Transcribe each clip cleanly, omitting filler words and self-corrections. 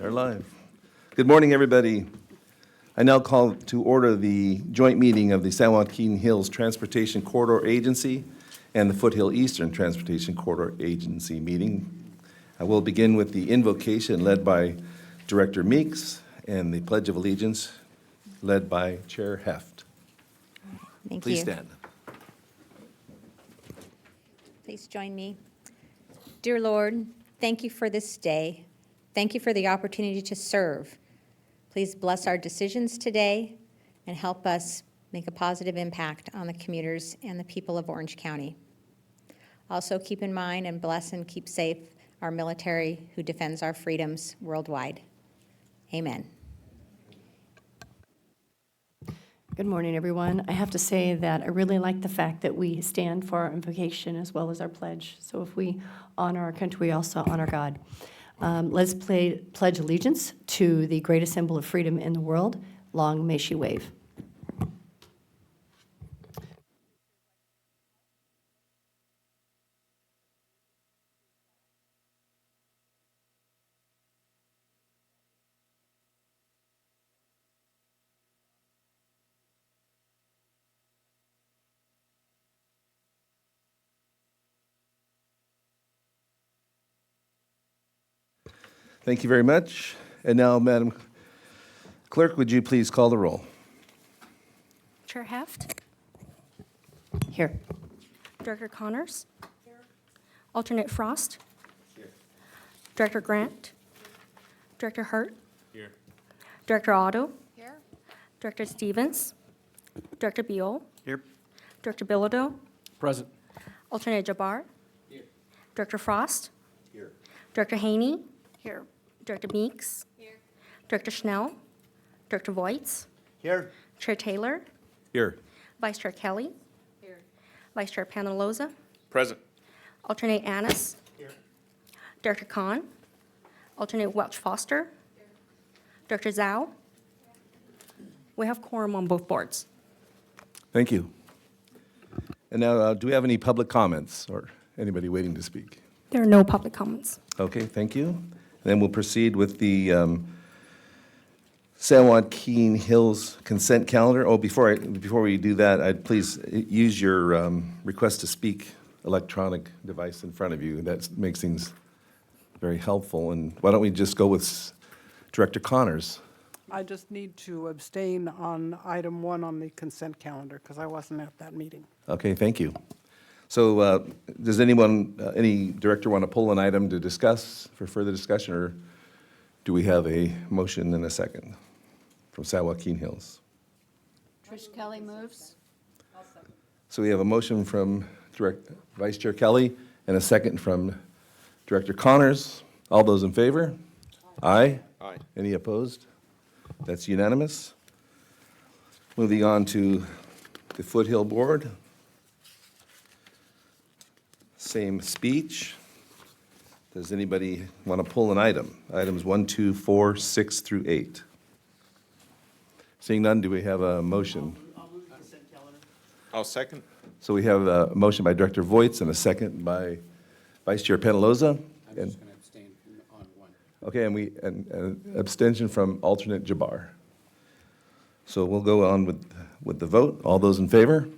are live. Good morning, everybody. I now call to order the joint meeting of the San Joaquin Hills Transportation Corridor Agency and the Foothill Eastern Transportation Corridor Agency meeting. I will begin with the invocation led by Director Meeks and the Pledge of Allegiance led by Chair Heft. Thank Please you. stand. Please join me. Dear Lord, thank you for this day. Thank you for the opportunity to serve. Please bless our decisions today and help us make a positive impact on the commuters and the people of Orange County. Also keep in mind and bless and keep safe our military who defends our freedoms worldwide. Amen. Good morning, everyone. I have to say that I really like the fact that we stand for our invocation as well as our pledge. So if we honor our country, we also honor God. Let's pledge allegiance to the greatest symbol of freedom in the world. Long may she wave. Thank you very much. And now, Madam Clerk, would you please call the roll? Chair Heft, Here. Director Connors. Alternate Frost. Director Grant. Director Hurt. Director Otto. Director Stevens. Director Beal. Here. Director Bilodeau. Present. Alternate Jabbar. Director Frost. Director Haney. Here. Director Meeks. Director Schnell. Director Voits. Here. Chair Taylor. Here. Vice Chair Kelly. Vice Chair Panaloza. Present. Alternate Annis. Director Khan. Alternate Welch Foster. Director Zhao. We have quorum on both boards. Thank you. And now, do we have any public comments or anybody waiting to speak? There are no public comments. Okay, thank you. Then we'll proceed with the San Joaquin Hills consent calendar. Oh, before we do that, I'd please use your request to speak electronic device in front of you. That makes things very helpful. And why don't we just go with Director Connors? I just need to abstain on item 1 on the consent calendar because I wasn't at that meeting. Okay, thank you. So does anyone, any director want to pull an item to discuss for further discussion, or do we have a motion and a second from San Joaquin Hills? Trish Kelly moves. So we have a motion from Vice Chair Kelly and a second from Director Connors. All those in favor? Aye. Aye. Any opposed? That's unanimous. Moving on to the Foothill Board. Same speech. Does anybody want to pull an item? Items 1, 2, 4, 6 through 8. Seeing none, do we have a motion? I'll second. So we have a motion by Director Voits and a second by Vice Chair Penaloza. I'm just going to abstain on 1. Okay, and an abstention from alternate Jabbar. So we'll go on with the vote. All those in favor?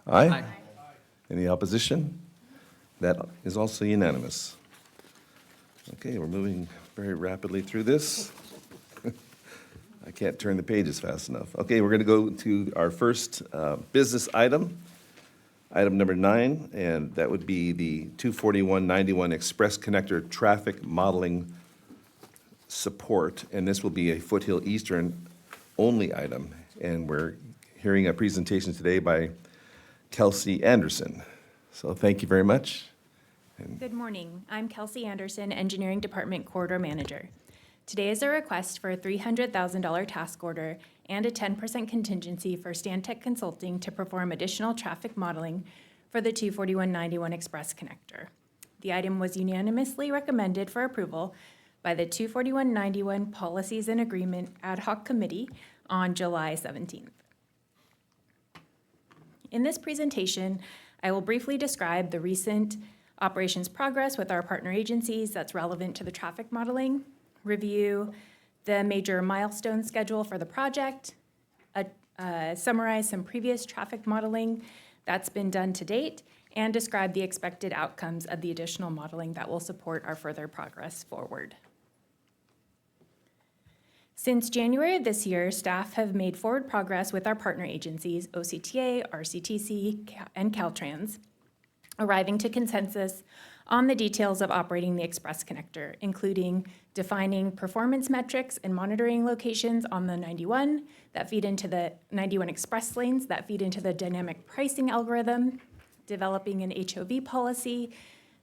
Aye. Any opposition? That is also unanimous. Okay, we're moving very rapidly through this. I can't turn the pages fast enough. Okay, we're going to go to our first business item, item number 9, and that would be the 24191 Express Connector Traffic Modeling Support, and this will be a Foothill Eastern only item, and we're hearing a presentation today by Kelsey Anderson. So thank you very much. Good morning. I'm Kelsey Anderson, Engineering Department Corridor Manager. Today is a request for a $300,000 task order and a 10% contingency for Stantec Consulting to perform additional traffic modeling for the 24191 Express Connector. The item was unanimously recommended for approval by the 24191 Policies and Agreement Ad Hoc Committee on July 17th. In this presentation, I will briefly describe the recent operations progress with our partner agencies that's relevant to the traffic modeling. review the major milestone schedule for the project, summarize some previous traffic modeling that's been done to date, and describe the expected outcomes of the additional modeling that will support our further progress forward. Since January of this year, staff have made forward progress with our partner agencies, OCTA, RCTC, and Caltrans, arriving to consensus on the details of operating the Express Connector, including defining performance metrics and monitoring locations on the 91 that feed into the 91 express lanes that feed into the dynamic pricing algorithm, developing an HOV policy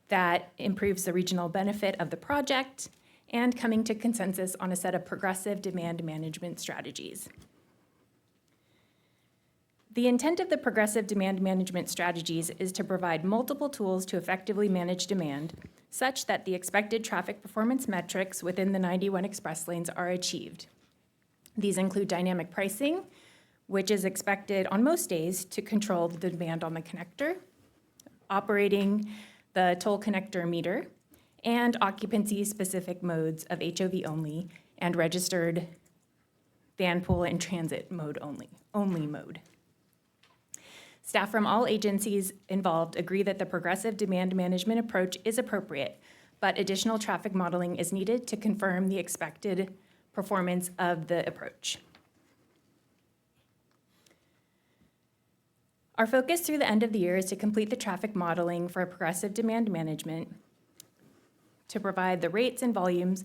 that improves the regional benefit of the project, and coming to consensus on a set of progressive demand management strategies. The intent of the progressive demand management strategies is to provide multiple tools to effectively manage demand, such that the expected traffic performance metrics within the 91 express lanes are achieved. These include dynamic pricing, which is expected on most days to control the demand on the connector, operating the toll connector meter, and occupancy-specific modes of HOV only and registered van pool and transit mode only mode. Staff from all agencies involved agree that the progressive demand management approach is appropriate, but additional traffic modeling is needed to confirm the expected performance of the approach. Our focus through the end of the year is to complete the traffic modeling for progressive demand management to provide the rates and volumes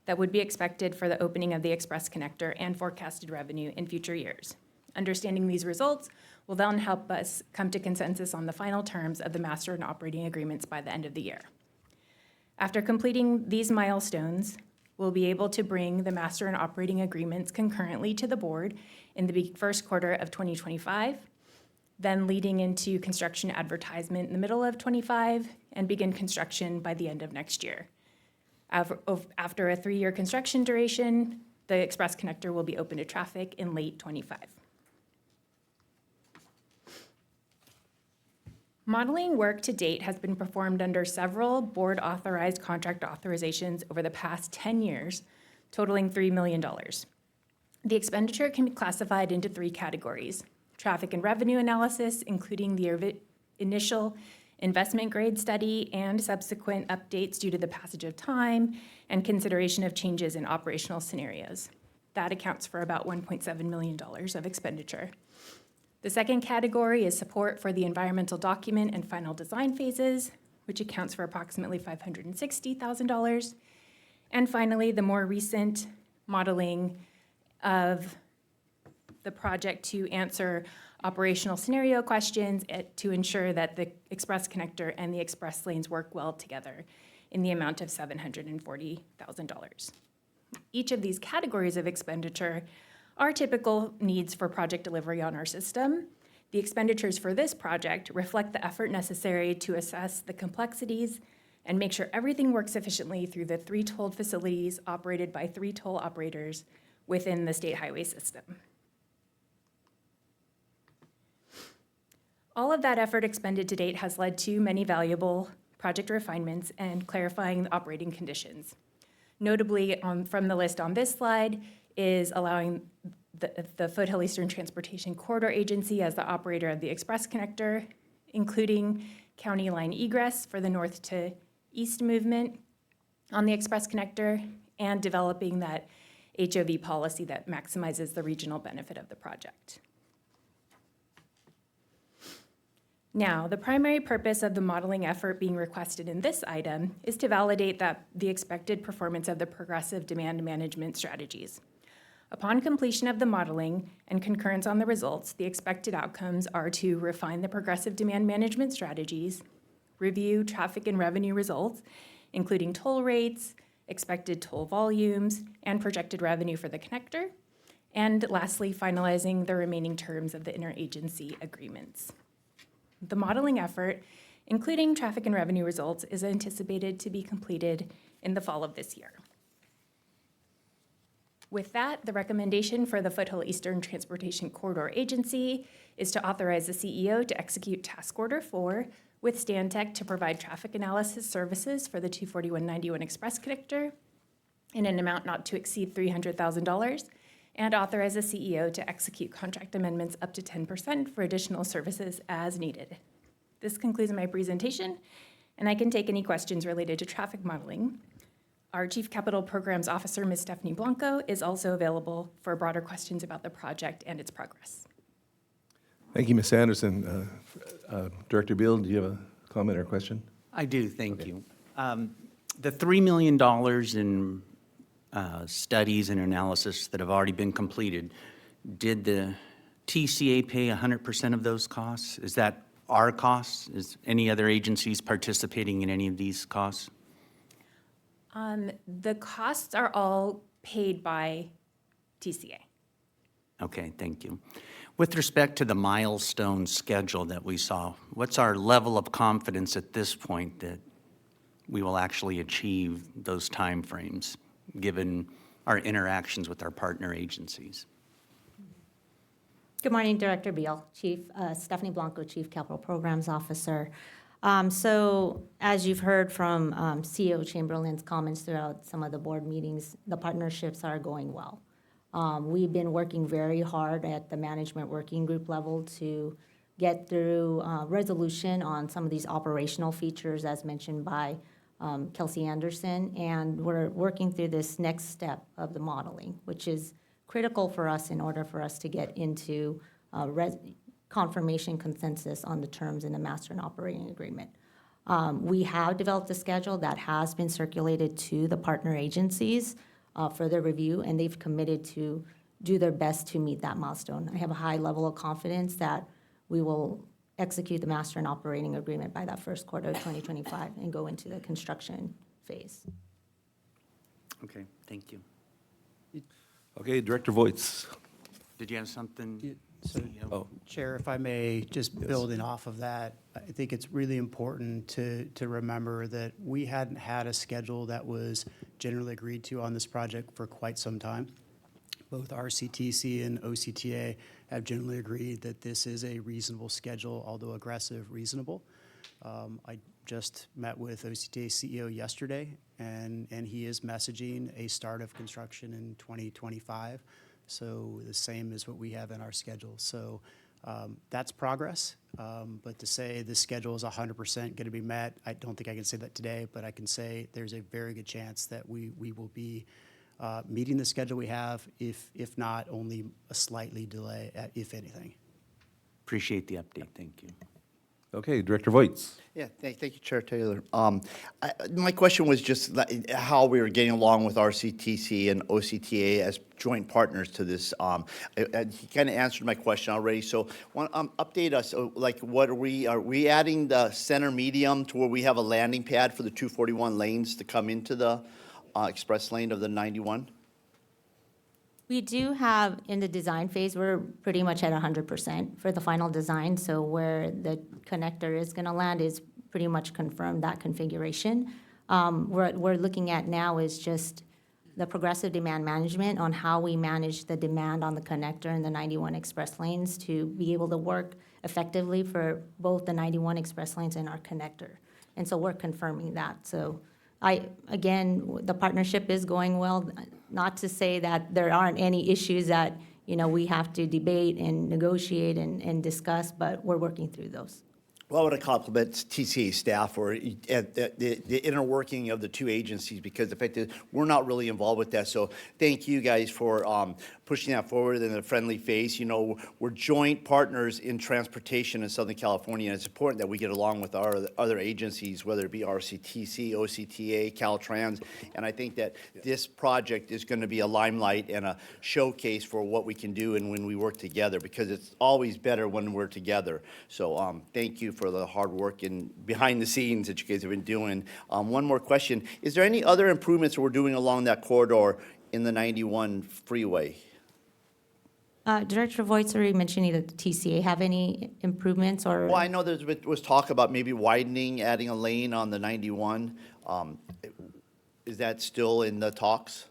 that would be expected for the opening of the Express Connector and forecasted revenue in future years. Understanding these results will then help us come to consensus on the final terms of the master and operating agreements by the end of the year. After completing these milestones, we'll be able to bring the master and operating agreements concurrently to the board in the first quarter of 2025, then leading into construction advertisement in the middle of 25, and begin construction by the end of next year. After a 3-year construction duration, the Express Connector will be open to traffic in late 25. Modeling work to date has been performed under several board-authorized contract authorizations over the past 10 years, totaling $3 million. The expenditure can be classified into 3 categories: traffic and revenue analysis, including the initial investment grade study and subsequent updates due to the passage of time and consideration of changes in operational scenarios. That accounts for about $1.7 million of expenditure. The second category is support for the environmental document and final design phases, which accounts for approximately $560,000. And finally, the more recent modeling of the project to answer operational scenario questions to ensure that the Express Connector and the express lanes work well together in the amount of $740,000. Each of these categories of expenditure are typical needs for project delivery on our system. The expenditures for this project reflect the effort necessary to assess the complexities and make sure everything works efficiently through the 3 tolled facilities operated by 3 toll operators within the state highway system. All of that effort expended to date has led to many valuable project refinements and clarifying the operating conditions. Notably, from the list on this slide, is allowing the Foothill Eastern Transportation Corridor Agency as the operator of the Express Connector, including county line egress for the north to east movement on the Express Connector, and developing that HOV policy that maximizes the regional benefit of the project. Now, the primary purpose of the modeling effort being requested in this item is to validate that the expected performance of the progressive demand management strategies. Upon completion of the modeling and concurrence on the results, the expected outcomes are to refine the progressive demand management strategies, review traffic and revenue results, including toll rates, expected toll volumes, and projected revenue for the connector, and lastly, finalizing the remaining terms of the interagency agreements. The modeling effort, including traffic and revenue results, is anticipated to be completed in the fall of this year. With that, the recommendation for the Foothill Eastern Transportation Corridor Agency is to authorize the CEO to execute Task Order 4 with Stantec to provide traffic analysis services for the 24191 Express Connector, in an amount not to exceed $300,000, and authorize the CEO to execute contract amendments up to 10% for additional services as needed. This concludes my presentation, and I can take any questions related to traffic modeling. Our Chief Capital Programs Officer, Ms. Stephanie Blanco, is also available for broader questions about the project and its progress. Thank you, Ms. Anderson. Director Beal, do you have a comment or question? I do, thank you. The $3 million in studies and analysis that have already been completed, did the TCA pay 100% of those costs? Is that our costs? Is any other agencies participating in any of these costs? The costs are all paid by TCA. Okay, thank you. With respect to the milestone schedule that we saw, what's our level of confidence at this point that we will actually achieve those timeframes, given our interactions with our partner agencies? Good morning, Director Beal, Stephanie Blanco, Chief Capital Programs Officer. So as you've heard from CEO Chamberlain's comments throughout some of the board meetings, the partnerships are going well. We've been working very hard at the management working group level to get through resolution on some of these operational features as mentioned by Kelsey Anderson, and we're working through this next step of the modeling, which is critical for us in order for us to get into confirmation consensus on the terms in the master and operating agreement. We have developed a schedule that has been circulated to the partner agencies for their review, and they've committed to do their best to meet that milestone. I have a high level of confidence that we will execute the master and operating agreement by that first quarter of 2025 and go into the construction phase. Okay, thank you. Okay, Director Voits. Did you have something? So, Oh. Chair, if I may, just building off of that, I think it's really important to remember that we hadn't had a schedule that was generally agreed to on this project for quite some time. Both RCTC and OCTA have generally agreed that this is a reasonable schedule, although aggressive, reasonable. I just met with OCTA CEO yesterday, and he is messaging a start of construction in 2025. So the same as what we have in our schedule. So that's progress. But to say this schedule is 100% going to be met, I don't think I can say that today, but I can say there's a very good chance that we will be meeting the schedule we have, if not only a slightly delay, if anything. Appreciate the update, thank you. Okay, Director Voits. Yeah, thank you, Chair Taylor. My question was just how we were getting along with RCTC and OCTA as joint partners to this. He kind of answered my question already, so update us, like what are we adding the center medium to where we have a landing pad for the 241 lanes to come into the express lane of the 91? We do have, in the design phase, we're pretty much at 100% for the final design. So where the connector is going to land is pretty much confirmed, that configuration. What we're looking at now is just the progressive demand management on how we manage the demand on the connector and the 91 express lanes to be able to work effectively for both the 91 express lanes and our connector. And so we're confirming that. So again, the partnership is going well. Not to say that there aren't any issues that, we have to debate and negotiate and discuss, but we're working through those. Well, I want to compliment TCA staff for the inner working of the two agencies, because the fact is we're not really involved with that. So thank you guys for pushing that forward in a friendly face. We're joint partners in transportation in Southern California, and it's important that we get along with our other agencies, whether it be RCTC, OCTA, Caltrans. And I think that this project is going to be a limelight and a showcase for what we can do and when we work together, because it's always better when we're together. So thank you for the hard work and behind the scenes that you guys have been doing. One more question. Is there any other improvements we're doing along that corridor in the 91 freeway? Director Voits already mentioned that the TCA have any improvements or? Well, I know there was talk about maybe widening, adding a lane on the 91. Is that still in the talks?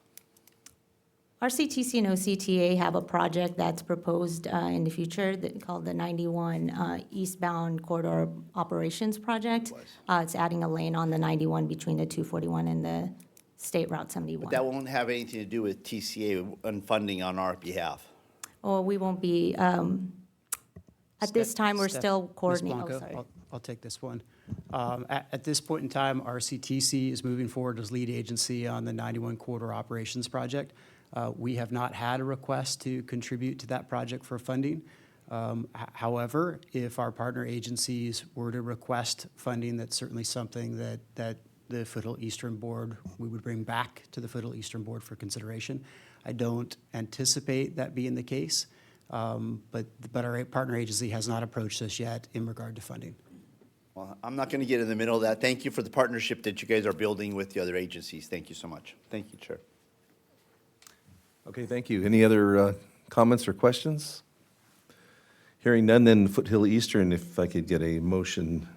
RCTC and OCTA have a project that's proposed in the future called the 91 Eastbound Corridor Operations Project. It's adding a lane on the 91 between the 241 and the State Route But 71. that won't have anything to do with TCA and funding on our behalf. Or we won't be, at this time, we're still Ms. coordinating. Oh, Blanco, sorry. I'll take this one. At this point in time, RCTC is moving forward as lead agency on the 91 Corridor Operations Project. We have not had a request to contribute to that project for funding. However, if our partner agencies were to request funding, that's certainly something that the Foothill Eastern Board, we would bring back to the Foothill Eastern Board for consideration. I don't anticipate that being the case, but our partner agency has not approached us yet in regard to funding. Well, I'm not going to get in the middle of that. Thank you for the partnership that you guys are building with the other agencies. Thank you so much. Thank you, Chair. Okay, thank you. Any other comments or questions? Hearing none, then Foothill Eastern, if I could get a motion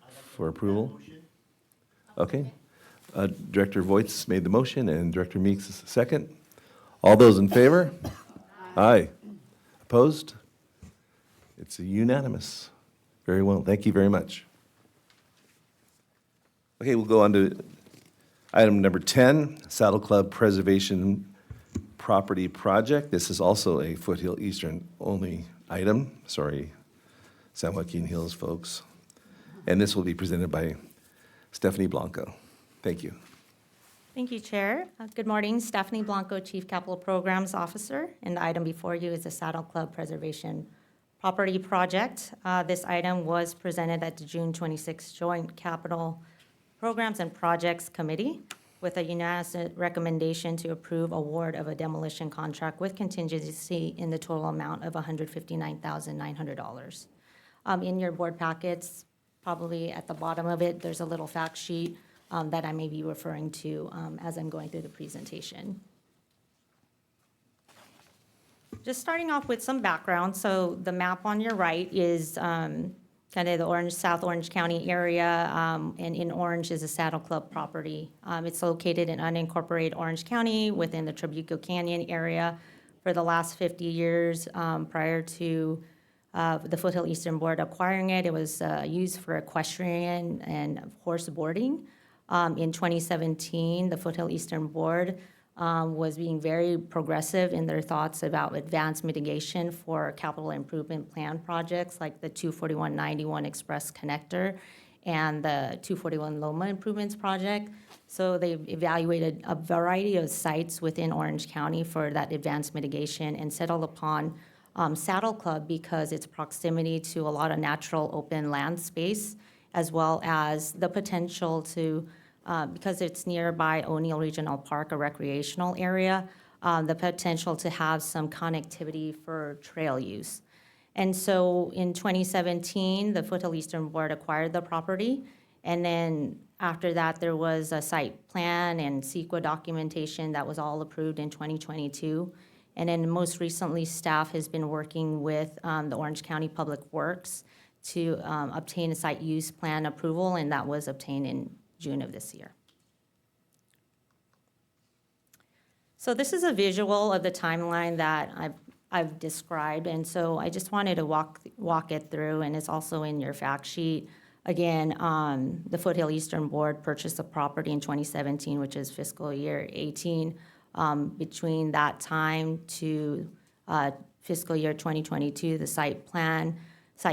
for approval. Okay. Director Voights made the motion and Director Meeks is the second. All those in favor? Aye. Opposed? It's unanimous. Very well. Thank you very much. Okay, we'll go on to item number 10, Saddle Club Preservation Property Project. This is also a Foothill Eastern only item. Sorry, San Joaquin Hills folks. And this will be presented by Stephanie Blanco. Thank you. Thank you, Chair. Good morning, Stephanie Blanco, Chief Capital Programs Officer. And the item before you is the Saddle Club Preservation Property Project. This item was presented at the June 26th Joint Capital Programs and Projects Committee with a unanimous recommendation to approve award of a demolition contract with contingency in the total amount of $159,900. In your board packets, probably at the bottom of it, there's a little fact sheet that I may be referring to as I'm going through the presentation. Just starting off with some background, so the map on your right is kind of the South Orange County area, and in orange is a Saddle Club property. It's located in unincorporated Orange County within the Trabuco Canyon area. For the last 50 years, prior to the Foothill Eastern Board acquiring it, it was used for equestrian and horse boarding. In 2017, the Foothill Eastern Board was being very progressive in their thoughts about advanced mitigation for capital improvement plan projects like the 241-91 Express Connector and the 241 Loma Improvements Project. So they evaluated a variety of sites within Orange County for that advanced mitigation and settled upon Saddle Club because its proximity to a lot of natural open land space, as well as the potential to because it's nearby O'Neill Regional Park, a recreational area, the potential to have some connectivity for trail use. And so in 2017, the Foothill Eastern Board acquired the property. And then after that, there was a site plan and CEQA documentation that was all approved in 2022. And then most recently, staff has been working with the Orange County Public Works to obtain a site use plan approval, and that was obtained in June of this year. So this is a visual of the timeline that I've described, and so I just wanted to walk it through, and it's also in your fact sheet. Again, the Foothill Eastern Board purchased the property in 2017, which is fiscal year 18. Between that time to fiscal year 2022, the site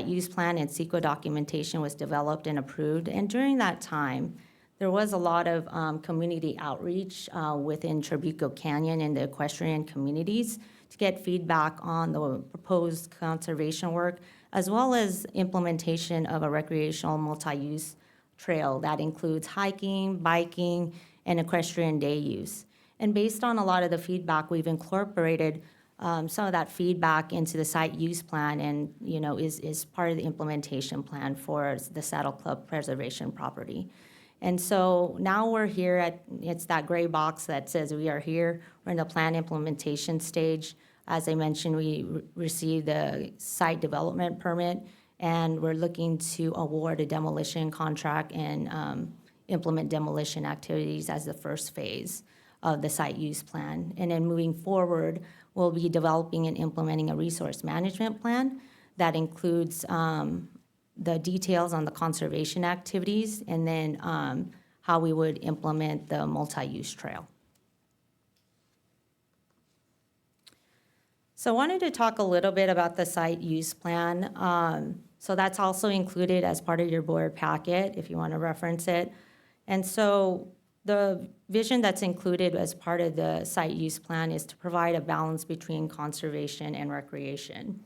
use plan and CEQA documentation was developed and approved, and during that time, there was a lot of community outreach within Trabuco Canyon and the equestrian communities to get feedback on the proposed conservation work, as well as implementation of a recreational multi-use trail that includes hiking, biking, and equestrian day use. And based on a lot of the feedback, we've incorporated some of that feedback into the site use plan and, is part of the implementation plan for the Saddle Club Preservation Property. And so now we're here it's that gray box that says we are here. We're in the plan implementation stage. As I mentioned, we received the site development permit, and we're looking to award a demolition contract and implement demolition activities as the first phase of the site use plan. And then moving forward, we'll be developing and implementing a resource management plan that includes the details on the conservation activities, and then how we would implement the multi-use trail. So I wanted to talk a little bit about the site use plan. So that's also included as part of your board packet, if you want to reference it. And so the vision that's included as part of the site use plan is to provide a balance between conservation and recreation.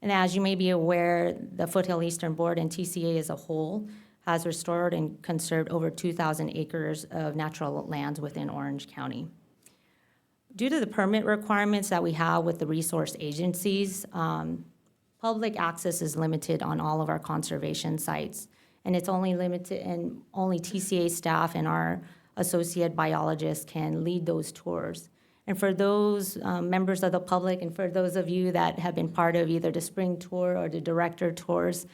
And as you may be aware, the Foothill Eastern Board and TCA as a whole has restored and conserved over 2,000 acres of natural lands within Orange County. Due to the permit requirements that we have with the resource agencies, public access is limited on all of our conservation sites. And it's only limited, and only TCA staff and our associate biologists can lead those tours. And for those members of the public, and for those of you that have been part of either the spring tour or the director tours,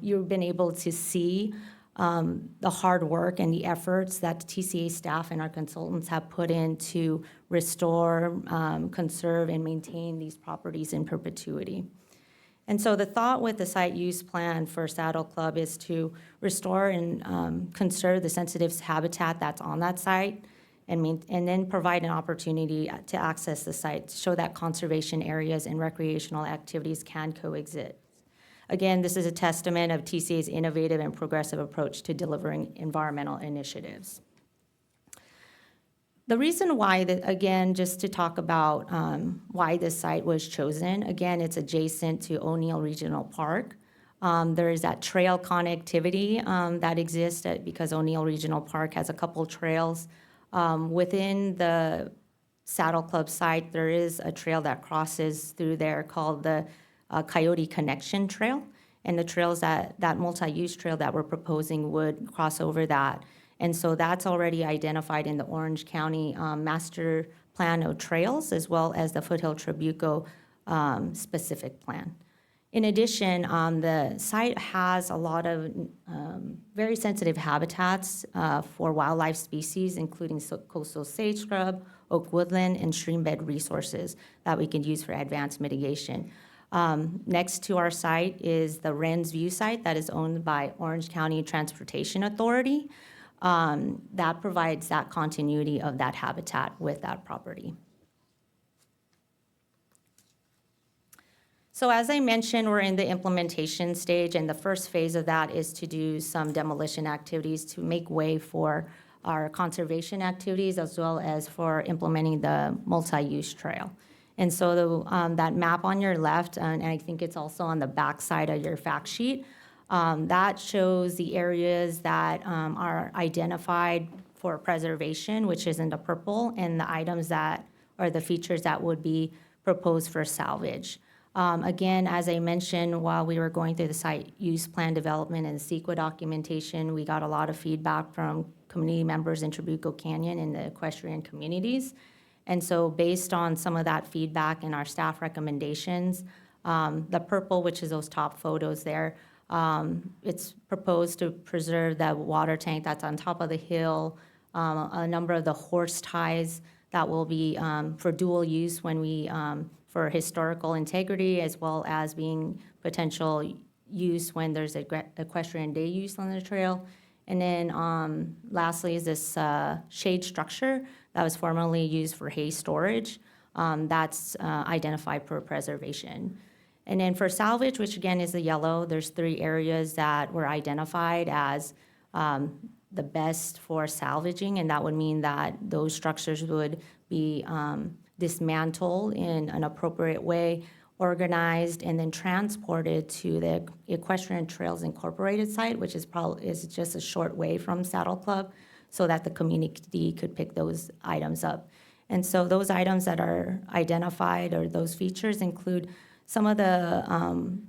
you've been able to see the hard work and the efforts that the TCA staff and our consultants have put in to restore, conserve, and maintain these properties in perpetuity. And so the thought with the site use plan for Saddle Club is to restore and conserve the sensitive habitat that's on that site, and then provide an opportunity to access the site, to show that conservation areas and recreational activities can coexist. Again, this is a testament of TCA's innovative and progressive approach to delivering environmental initiatives. The reason why, again, just to talk about why this site was chosen, again, it's adjacent to O'Neill Regional Park. There is that trail connectivity that exists because O'Neill Regional Park has a couple trails. Within the Saddle Club site, there is a trail that crosses through there called the Coyote Connection Trail. And the trails that multi-use trail that we're proposing would cross over that. And so that's already identified in the Orange County Master Plan of Trails, as well as the Foothill Trabuco specific plan. In addition, the site has a lot of very sensitive habitats for wildlife species, including coastal sage scrub, oak woodland, and streambed resources that we can use for advanced mitigation. Next to our site is the Wren's View site that is owned by Orange County Transportation Authority. That provides that continuity of that habitat with that property. So as I mentioned, we're in the implementation stage, and the first phase of that is to do some demolition activities to make way for our conservation activities, as well as for implementing the multi-use trail. And so that map on your left, and I think it's also on the back side of your fact sheet, that shows the areas that are identified for preservation, which is in the purple, and the items that, or the features that would be proposed for salvage. Again, as I mentioned, while we were going through the site use plan development and CEQA documentation, we got a lot of feedback from community members in Trabuco Canyon and the equestrian communities. And so based on some of that feedback and our staff recommendations, the purple, which is those top photos there, it's proposed to preserve that water tank that's on top of the hill, a number of the horse ties that will be for dual use when we, for historical integrity, as well as being potential use when there's equestrian day use on the trail. And then lastly is this shade structure that was formerly used for hay storage. That's identified for preservation. And then for salvage, which again is the yellow, there's 3 areas that were identified as the best for salvaging, and that would mean that those structures would be dismantled in an appropriate way, organized, and then transported to the Equestrian Trails Incorporated site, which is just a short way from Saddle Club, so that the community could pick those items up. And so those items that are identified, or those features, include some of the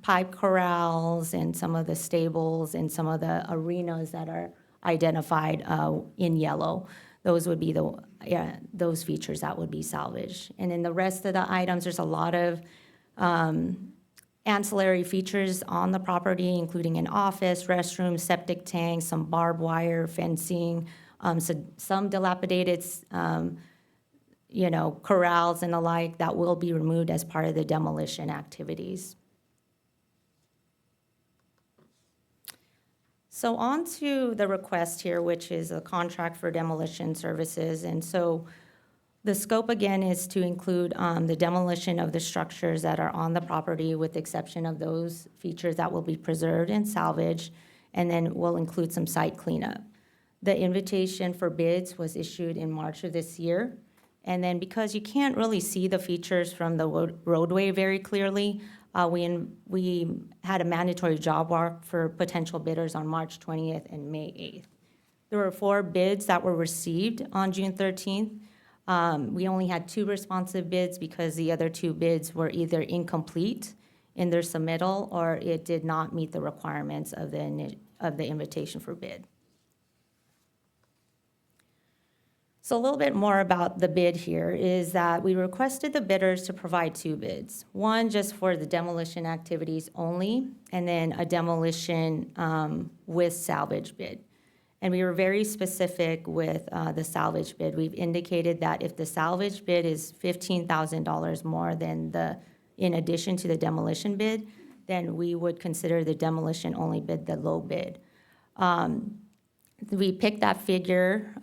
pipe corrals and some of the stables and some of the arenas that are identified in yellow. Those would be those features that would be salvaged. And in the rest of the items, there's a lot of ancillary features on the property, including an office, restroom, septic tank, some barbed wire fencing, some dilapidated corrals and the like that will be removed as part of the demolition activities. So on to the request here, which is a contract for demolition services. And so the scope, again, is to include the demolition of the structures that are on the property, with the exception of those features that will be preserved and salvaged, and then we'll include some site cleanup. The invitation for bids was issued in March of this year. And then because you can't really see the features from the roadway very clearly, we had a mandatory job walk for potential bidders on March 20th and May 8th. There were 4 bids that were received on June 13th. We only had 2 responsive bids because the other 2 bids were either incomplete in their submittal or it did not meet the requirements of the invitation for bid. So a little bit more about the bid here is that we requested the bidders to provide 2 bids. One just for the demolition activities only, and then a demolition with salvage bid. And we were very specific with the salvage bid. We've indicated that if the salvage bid is $15,000 more than in addition to the demolition bid, then we would consider the demolition only bid the low bid. We picked that figure,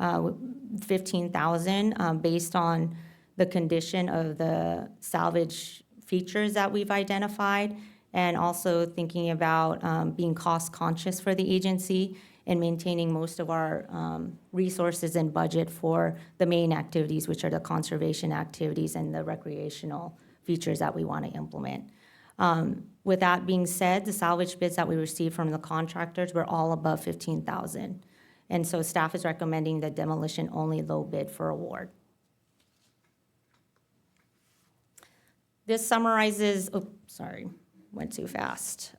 15,000, based on the condition of the salvage features that we've identified, and also thinking about being cost conscious for the agency and maintaining most of our resources and budget for the main activities, which are the conservation activities and the recreational features that we want to implement. With that being said, the salvage bids that we received from the contractors were all above 15,000. And so staff is recommending the demolition only low bid for award. This summarizes, went too fast.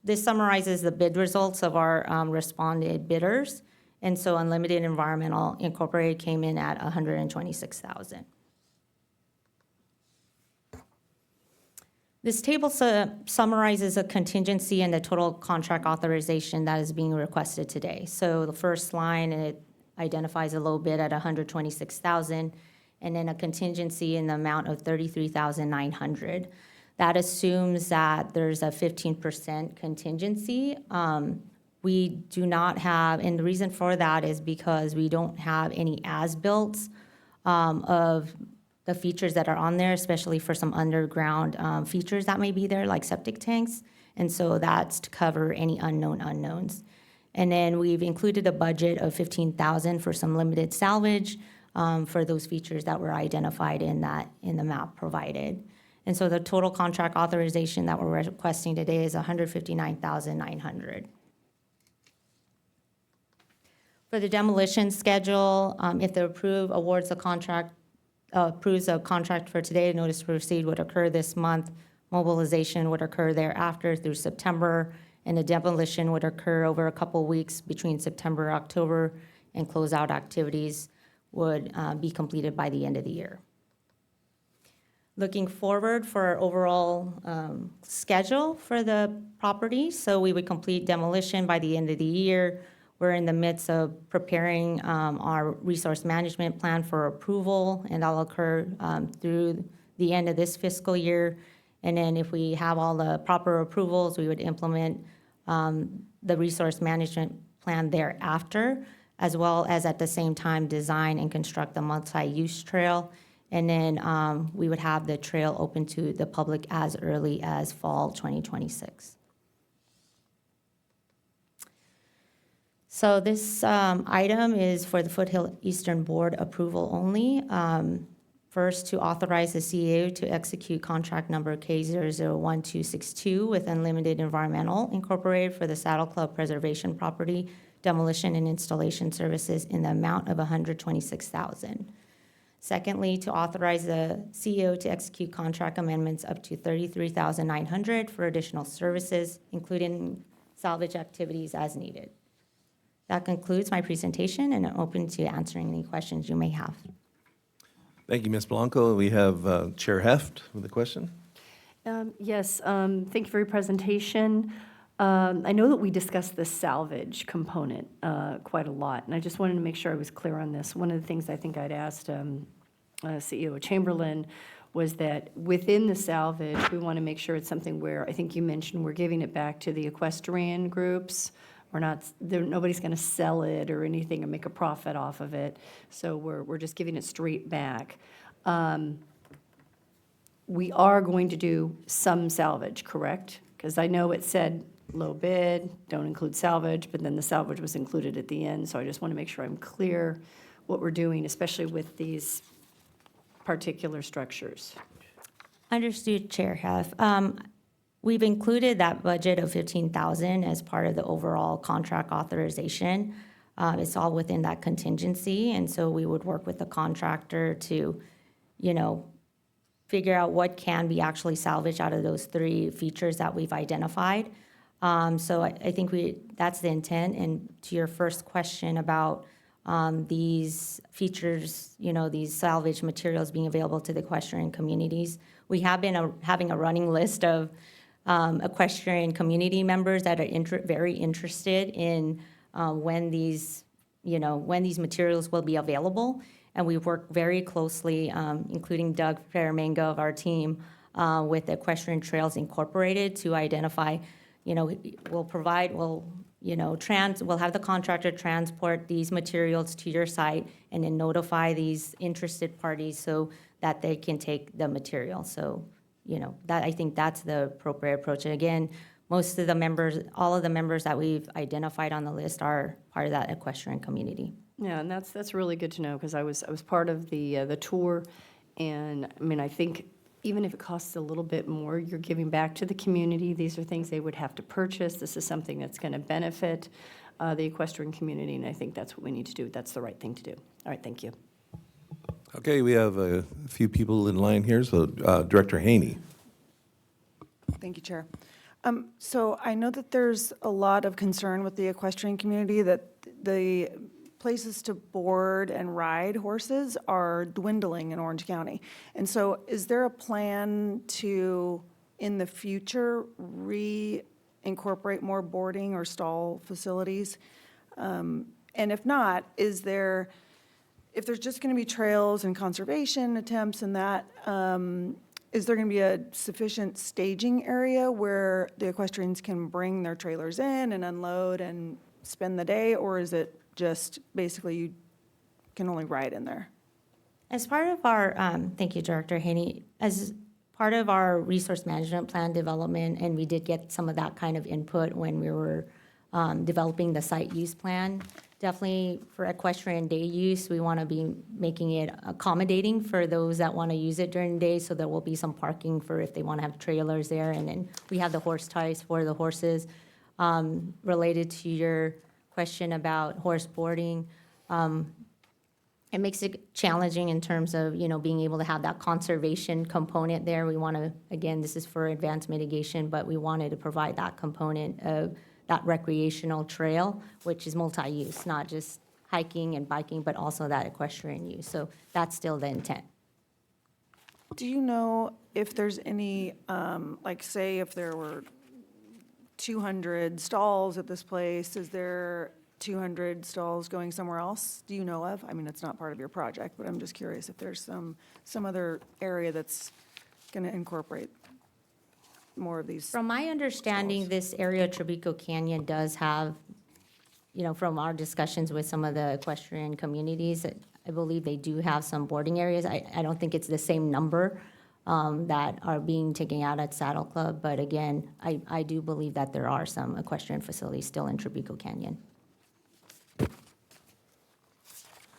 This summarizes the bid results of our responded bidders. And so Unlimited Environmental Incorporated came in at $126,000. This table summarizes a contingency and the total contract authorization that is being requested today. So the first line, it identifies a low bid at $126,000, and then a contingency in the amount of $33,900. That assumes that there's a 15% contingency. We do not have, and the reason for that is because we don't have any as-built of the features that are on there, especially for some underground features that may be there, like septic tanks. And so that's to cover any unknown unknowns. And then we've included a budget of $15,000 for some limited salvage for those features that were identified in the map provided. And so the total contract authorization that we're requesting today is $159,900. For the demolition schedule, if the approves a contract for today, notice to proceed would occur this month, mobilization would occur thereafter through September, and the demolition would occur over a couple weeks between September, October, and closeout activities would be completed by the end of the year. Looking forward for our overall schedule for the property, so we would complete demolition by the end of the year. We're in the midst of preparing our resource management plan for approval, and that'll occur through the end of this fiscal year. And then if we have all the proper approvals, we would implement the resource management plan thereafter, as well as at the same time design and construct the multi-use trail. And then we would have the trail open to the public as early as fall 2026. So this item is for the Foothill Eastern Board approval only. First, to authorize the CEO to execute contract number K001262 with Unlimited Environmental Incorporated for the Saddle Club Preservation Property demolition and installation services in the amount of $126,000. Secondly, to authorize the CEO to execute contract amendments up to $33,900 for additional services, including salvage activities as needed. That concludes my presentation, and I'm open to answering any questions you may have. Thank you, Ms. Blanco. We have Chair Heft with a question. Yes, thank you for your presentation. I know that we discussed the salvage component quite a lot, and I just wanted to make sure I was clear on this. One of the things I think I'd asked CEO Chamberlain was that within the salvage, we want to make sure it's something where, I think you mentioned, we're giving it back to the equestrian groups, nobody's going to sell it or anything and make a profit off of it. So we're just giving it straight back. We are going to do some salvage, correct? Because I know it said low bid, don't include salvage, but then the salvage was included at the end. So I just want to make sure I'm clear what we're doing, especially with these particular structures. Understood, Chair Heff. We've included that budget of 15,000 as part of the overall contract authorization. It's all within that contingency, and so we would work with the contractor to, figure out what can be actually salvaged out of those 3 features that we've identified. So I think that's the intent. And to your first question about these features, these salvage materials being available to the equestrian communities, we have been having a running list of equestrian community members that are very interested in when these materials will be available. And we work very closely, including Doug Faramango of our team, with Equestrian Trails Incorporated to identify, we'll have the contractor transport these materials to your site and then notify these interested parties so that they can take the material. So, I think that's the appropriate approach. And again, most of the members, all of the members that we've identified on the list are part of that equestrian community. Yeah, and that's really good to know, because I was part of the tour, and I think even if it costs a little bit more, you're giving back to the community. These are things they would have to purchase. This is something that's going to benefit the equestrian community, and I think that's what we need to do. That's the right thing to do. All right, thank you. Okay, we have a few people in line here, so Director Haney. Thank you, Chair. So I know that there's a lot of concern with the equestrian community that the places to board and ride horses are dwindling in Orange County. And so is there a plan to, in the future, reincorporate more boarding or stall facilities? And if not, if there's just going to be trails and conservation attempts and that, is there going to be a sufficient staging area where the equestrians can bring their trailers in and unload and spend the day, or is it just basically you can only ride in there? As part of our, thank you, Director Haney, as part of our resource management plan development, and we did get some of that kind of input when we were developing the site use plan, definitely for equestrian day use, we want to be making it accommodating for those that want to use it during the day, so there will be some parking for if they want to have trailers there, and then we have the horse ties for the horses. Related to your question about horse boarding, it makes it challenging in terms of, being able to have that conservation component there. We want to, again, this is for advanced mitigation, but we wanted to provide that component of that recreational trail, which is multi-use, not just hiking and biking, but also that equestrian use. So that's still the intent. Do you know if there's any, say if there were 200 stalls at this place, is there 200 stalls going somewhere else? Do you know of? It's not part of your project, but I'm just curious if there's some other area that's going to incorporate more of these. From my understanding, stalls. this area of Trabuco Canyon does have, from our discussions with some of the equestrian communities, I believe they do have some boarding areas. I don't think it's the same number that are being taken out at Saddle Club, but again, I do believe that there are some equestrian facilities still in Trabuco Canyon.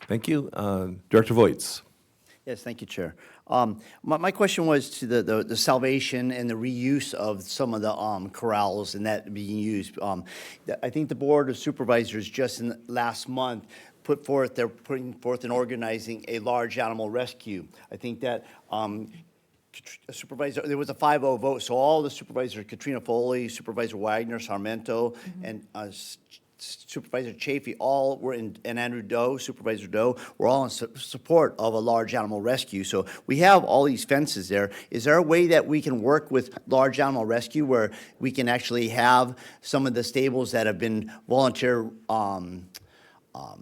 Thank you. Director Voits. Yes, thank you, Chair. My question was to the salvation and the reuse of some of the corrals and that being used. I think the Board of Supervisors just in the last month they're putting forth and organizing a large animal rescue. I think that Supervisor, there was a 5-0 vote, so all the supervisors, Katrina Foley, Supervisor Wagner, Sarmento, and Supervisor Chafee, all were and Andrew Doe, Supervisor Doe, were all in support of a large animal rescue. So we have all these fences there. Is there a way that we can work with large animal rescue where we can actually have some of the stables that have been volunteer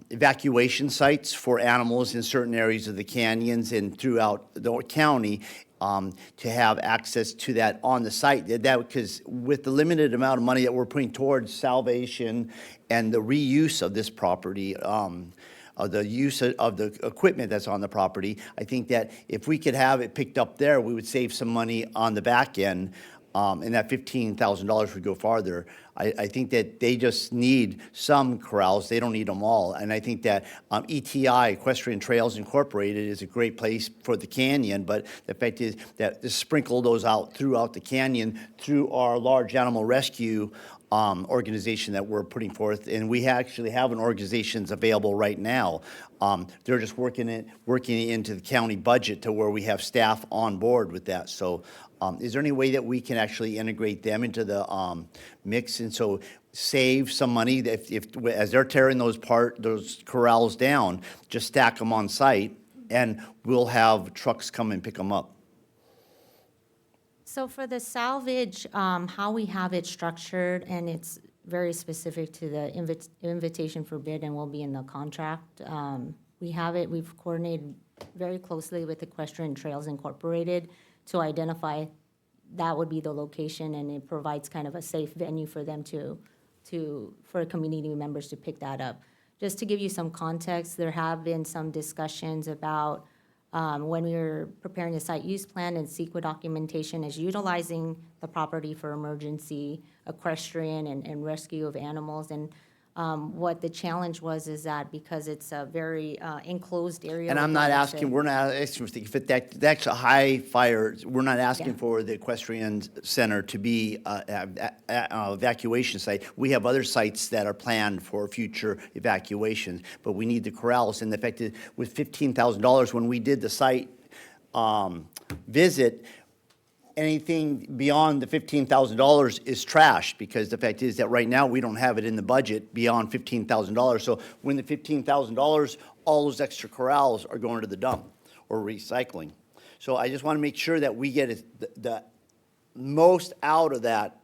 evacuation sites for animals in certain areas of the canyons and throughout the county, to have access to that on the site. Because with the limited amount of money that we're putting towards salvation and the reuse of this property, the use of the equipment that's on the property, I think that if we could have it picked up there, we would save some money on the back end, and that $15,000 would go farther. I think that they just need some corrals. They don't need them all. And I think that ETI, Equestrian Trails Incorporated, is a great place for the canyon, but the fact is that to sprinkle those out throughout the canyon through our large animal rescue organization that we're putting forth, and we actually have an organizations available right now. They're just working it into the county budget to where we have staff on board with that. So is there any way that we can actually integrate them into the mix, and so save some money if as they're tearing those corrals down, just stack them on site, and we'll have trucks come and pick them up? So for the salvage, how we have it structured, and it's very specific to the invitation for bid and will be in the contract. We've coordinated very closely with Equestrian Trails Incorporated to identify that would be the location, and it provides kind of a safe venue for them for community members to pick that up. Just to give you some context, there have been some discussions about when we were preparing the site use plan and CEQA documentation is utilizing the property for emergency equestrian and rescue of animals. And what the challenge was is that because it's a very enclosed area. And I'm not asking, we're not asking, if that's a high fire, we're not asking for the equestrian center to be an evacuation site. We have other sites that are planned for future evacuations, but we need the corrals. And the fact that with $15,000, when we did the site visit, anything beyond the $15,000 is trash, because the fact is that right now we don't have it in the budget beyond $15,000. So when the $15,000, all those extra corrals are going to the dump or recycling. So I just want to make sure that we get the most out of that,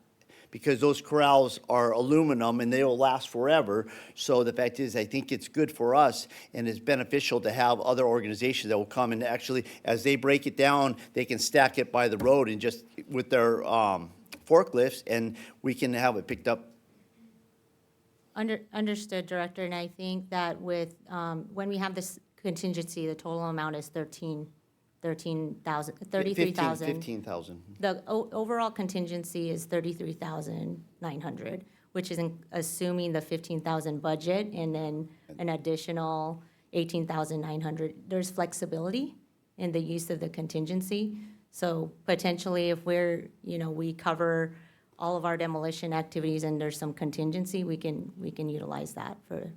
because those corrals are aluminum and they will last forever. So the fact is, I think it's good for us, and it's beneficial to have other organizations that will come and actually, as they break it down, they can stack it by the road and just with their forklifts, and we can have it picked up. Understood, Director, and I think that with, when we have this contingency, the total amount is $33,000. 15,000. The overall contingency is $33,900, which is assuming the $15,000 budget and then an additional $18,900. There's flexibility in the use of the contingency. So potentially if we cover all of our demolition activities and there's some contingency, we can utilize that for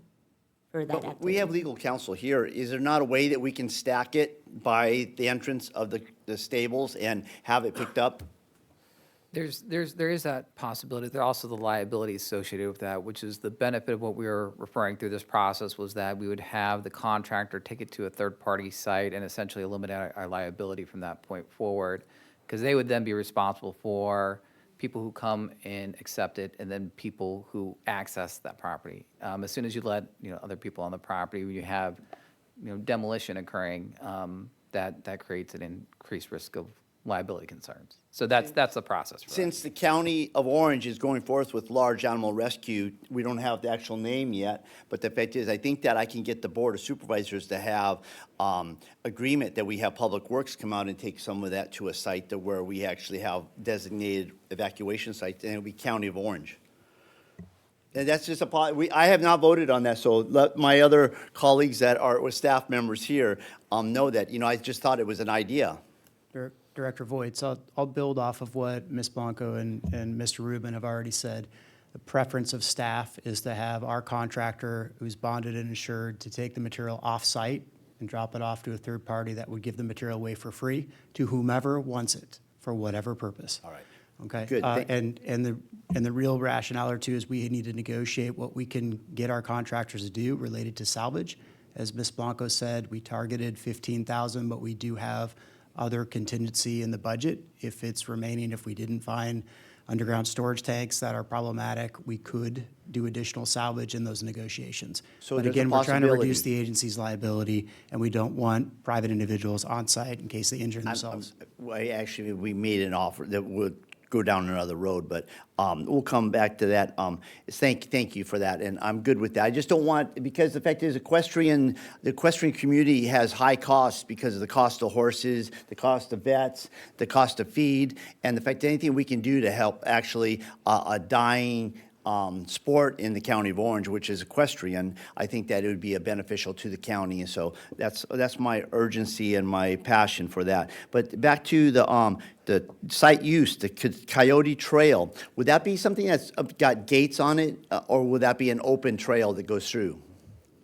that activity. But we have legal counsel here. Is there not a way that we can stack it by the entrance of the stables and have it picked up? There is that possibility. There's also the liability associated with that, which is the benefit of what we were referring through this process was that we would have the contractor take it to a third-party site and essentially eliminate our liability from that point forward, because they would then be responsible for people who come and accept it, and then people who access that property. As soon as you let other people on the property, you have demolition occurring, that creates an increased risk of liability concerns. So that's the process for us. Since the County of Orange is going forth with large animal rescue, we don't have the actual name yet, but the fact is, I think that I can get the Board of Supervisors to have agreement that we have Public Works come out and take some of that to a site to where we actually have designated evacuation sites, and it'll be County of Orange. And that's just I have not voted on that, so let my other colleagues that are with staff members here know that, I just thought it was an idea. Director Voigt, so I'll build off of what Ms. Blanco and Mr. Rubin have already said. The preference of staff is to have our contractor, who's bonded and insured, to take the material off-site and drop it off to a third party that would give the material away for free to whomever wants it, for whatever purpose. All right. Okay? Good. And the real rationale or two is we need to negotiate what we can get our contractors to do related to salvage. As Ms. Blanco said, we targeted $15,000, but we do have other contingency in the budget if it's remaining, if we didn't find underground storage tanks that are problematic, we could do additional salvage in those negotiations. So But there's a again, we're trying to reduce possibility. the agency's liability, and we don't want private individuals on site in case they injure themselves. Actually, we made an offer that would go down another road, but we'll come back to that. Thank you for that, and I'm good with that. I just don't want, because the fact is the equestrian community has high costs because of the cost of horses, the cost of vets, the cost of feed, and the fact that anything we can do to help actually a dying sport in the county of Orange, which is equestrian, I think that it would be a beneficial to the county, and so that's my urgency and my passion for that. But back to the site use, the Coyote Trail, would that be something that's got gates on it, or would that be an open trail that goes through?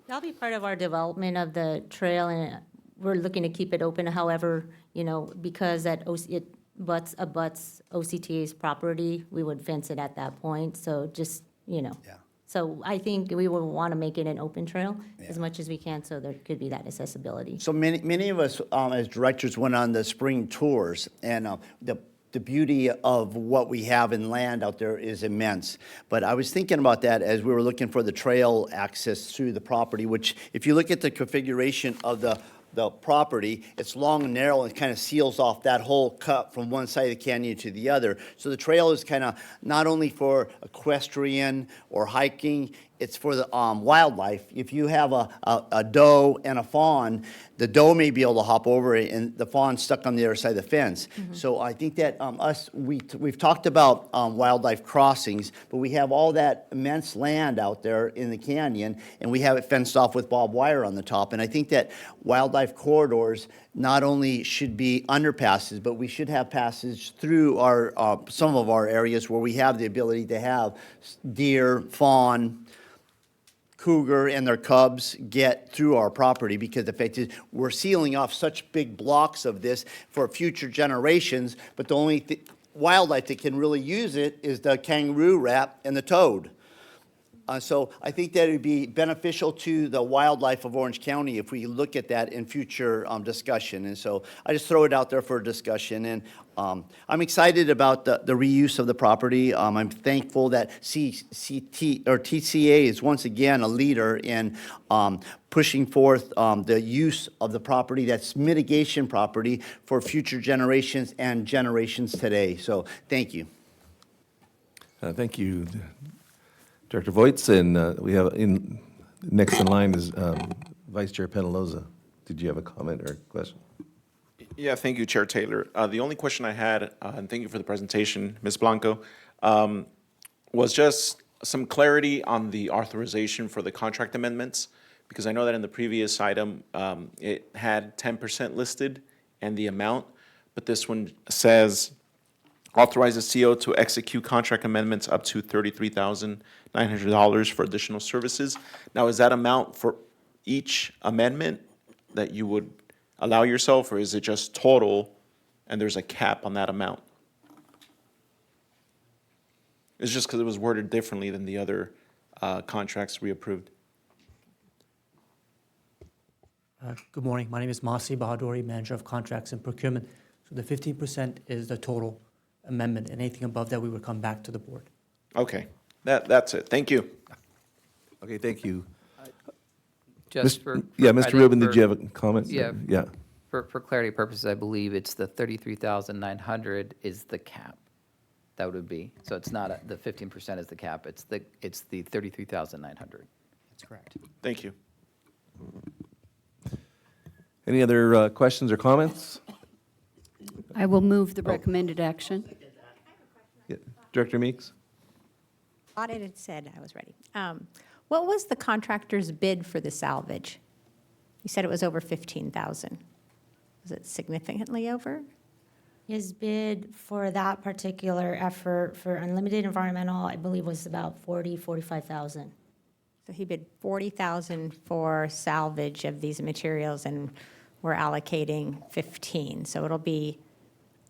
That'll be part of our development of the trail, and we're looking to keep it open. However, because it abuts OCTA's property, we would fence it at that point. So just, Yeah. So I think we would want to make it an open trail as much as we can, so there could be that accessibility. So many of us, as directors, went on the spring tours, and the beauty of what we have in land out there is immense. But I was thinking about that as we were looking for the trail access through the property, which, if you look at the configuration of the property, it's long and narrow and kind of seals off that whole cut from one side of the canyon to the other. So the trail is kind of not only for equestrian or hiking, it's for the wildlife. If you have a doe and a fawn, the doe may be able to hop over it, and the fawn's stuck on the other side of the fence. So I think that we've talked about wildlife crossings, but we have all that immense land out there in the canyon, and we have it fenced off with barbed wire on the top. And I think that wildlife corridors not only should be underpasses, but we should have passage through some of our areas where we have the ability to have deer, fawn, cougar and their cubs get through our property, because the fact is we're sealing off such big blocks of this for future generations, but the only wildlife that can really use it is the kangaroo rat and the toad. So I think that it would be beneficial to the wildlife of Orange County if we look at that in future discussion. And so I just throw it out there for discussion. And I'm excited about the reuse of the property. I'm thankful that TCA is once again a leader in pushing forth the use of the property, that's mitigation property for future generations and generations today. So thank you. Thank you, Director Voits, and we have next in line is Vice Chair Penaloza. Did you have a comment or question? Yeah, thank you, Chair Taylor. The only question I had, and thank you for the presentation, Ms. Blanco, was just some clarity on the authorization for the contract amendments, because I know that in the previous item, it had 10% listed and the amount, but this one says authorize the CO to execute contract amendments up to $33,900 for additional services. Now, is that amount for each amendment that you would allow yourself, or is it just total and there's a cap on that amount? It's just because it was worded differently than the other contracts we approved. Good morning. My name is Masi Bahadouri, Manager of Contracts and Procurement. So the 15% is the total amendment, and anything above that, we would come back to the board. Okay, that's it. Thank you. Okay, thank you. Just for. Yeah, I Mr. think Rubin, did for- you have a comment? Yeah. Yeah. For clarity purposes, I believe it's the 33,900 is the cap. That would be, so it's not, the 15% is the cap, it's the 33,900. That's correct. Thank you. Any other questions or comments? I will move the recommended action. Yeah. Director Meeks? Thought it had said I was ready. What was the contractor's bid for the salvage? You said it was over 15,000. Was it significantly over? His bid for that particular effort for Unlimited Environmental, I believe, was about 45,000. So he bid 40,000 for salvage of these materials, and we're allocating 15. So it'll be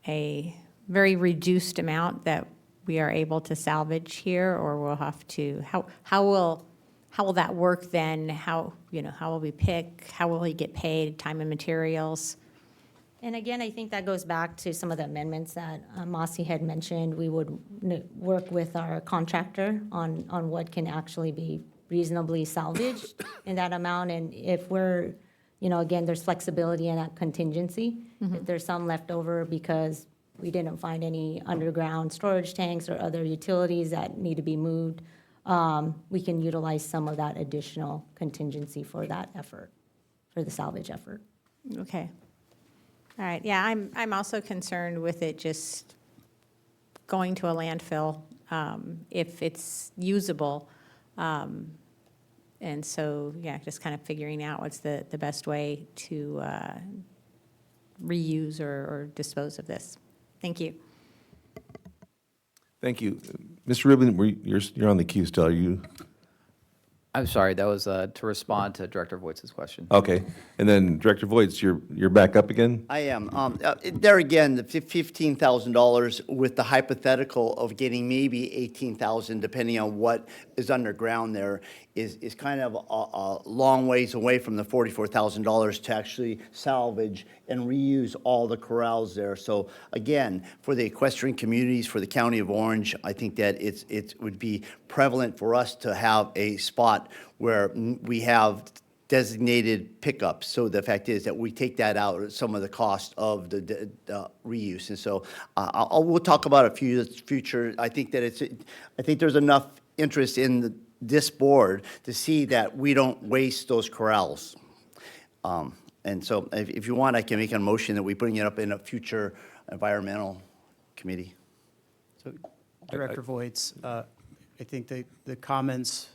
a very reduced amount that we are able to salvage here, or we'll have to, how will that work then? How will we pick? How will he get paid? Time and materials? And again, I think that goes back to some of the amendments that Masi had mentioned. We would work with our contractor on what can actually be reasonably salvaged in that amount. And if we're, again, there's flexibility in that contingency. If there's some left over because we didn't find any underground storage tanks or other utilities that need to be moved, we can utilize some of that additional contingency for that effort, for the salvage effort. Okay. All right, yeah, I'm also concerned with it just going to a landfill if it's usable. And so, yeah, just kind of figuring out what's the best way to reuse or dispose of this. Thank you. Thank you. Mr. Rubin, you're on the queue still. Are you? I'm sorry, that was to respond to Director Voigt's question. Okay. And then Director Voigt, you're back up again? I am. There again, the $15,000 with the hypothetical of getting maybe $18,000, depending on what is underground there, is kind of a long ways away from the $44,000 to actually salvage and reuse all the corrals there. So again, for the equestrian communities, for the County of Orange, I think that it would be prevalent for us to have a spot where we have designated pickups. So the fact is that we take that out, some of the cost of the reuse. And so we'll talk about a few future. I think that I think there's enough interest in this board to see that we don't waste those corrals. And so if you want, I can make a motion that we bring it up in a future environmental committee. So Director Voigt's, I think the comments,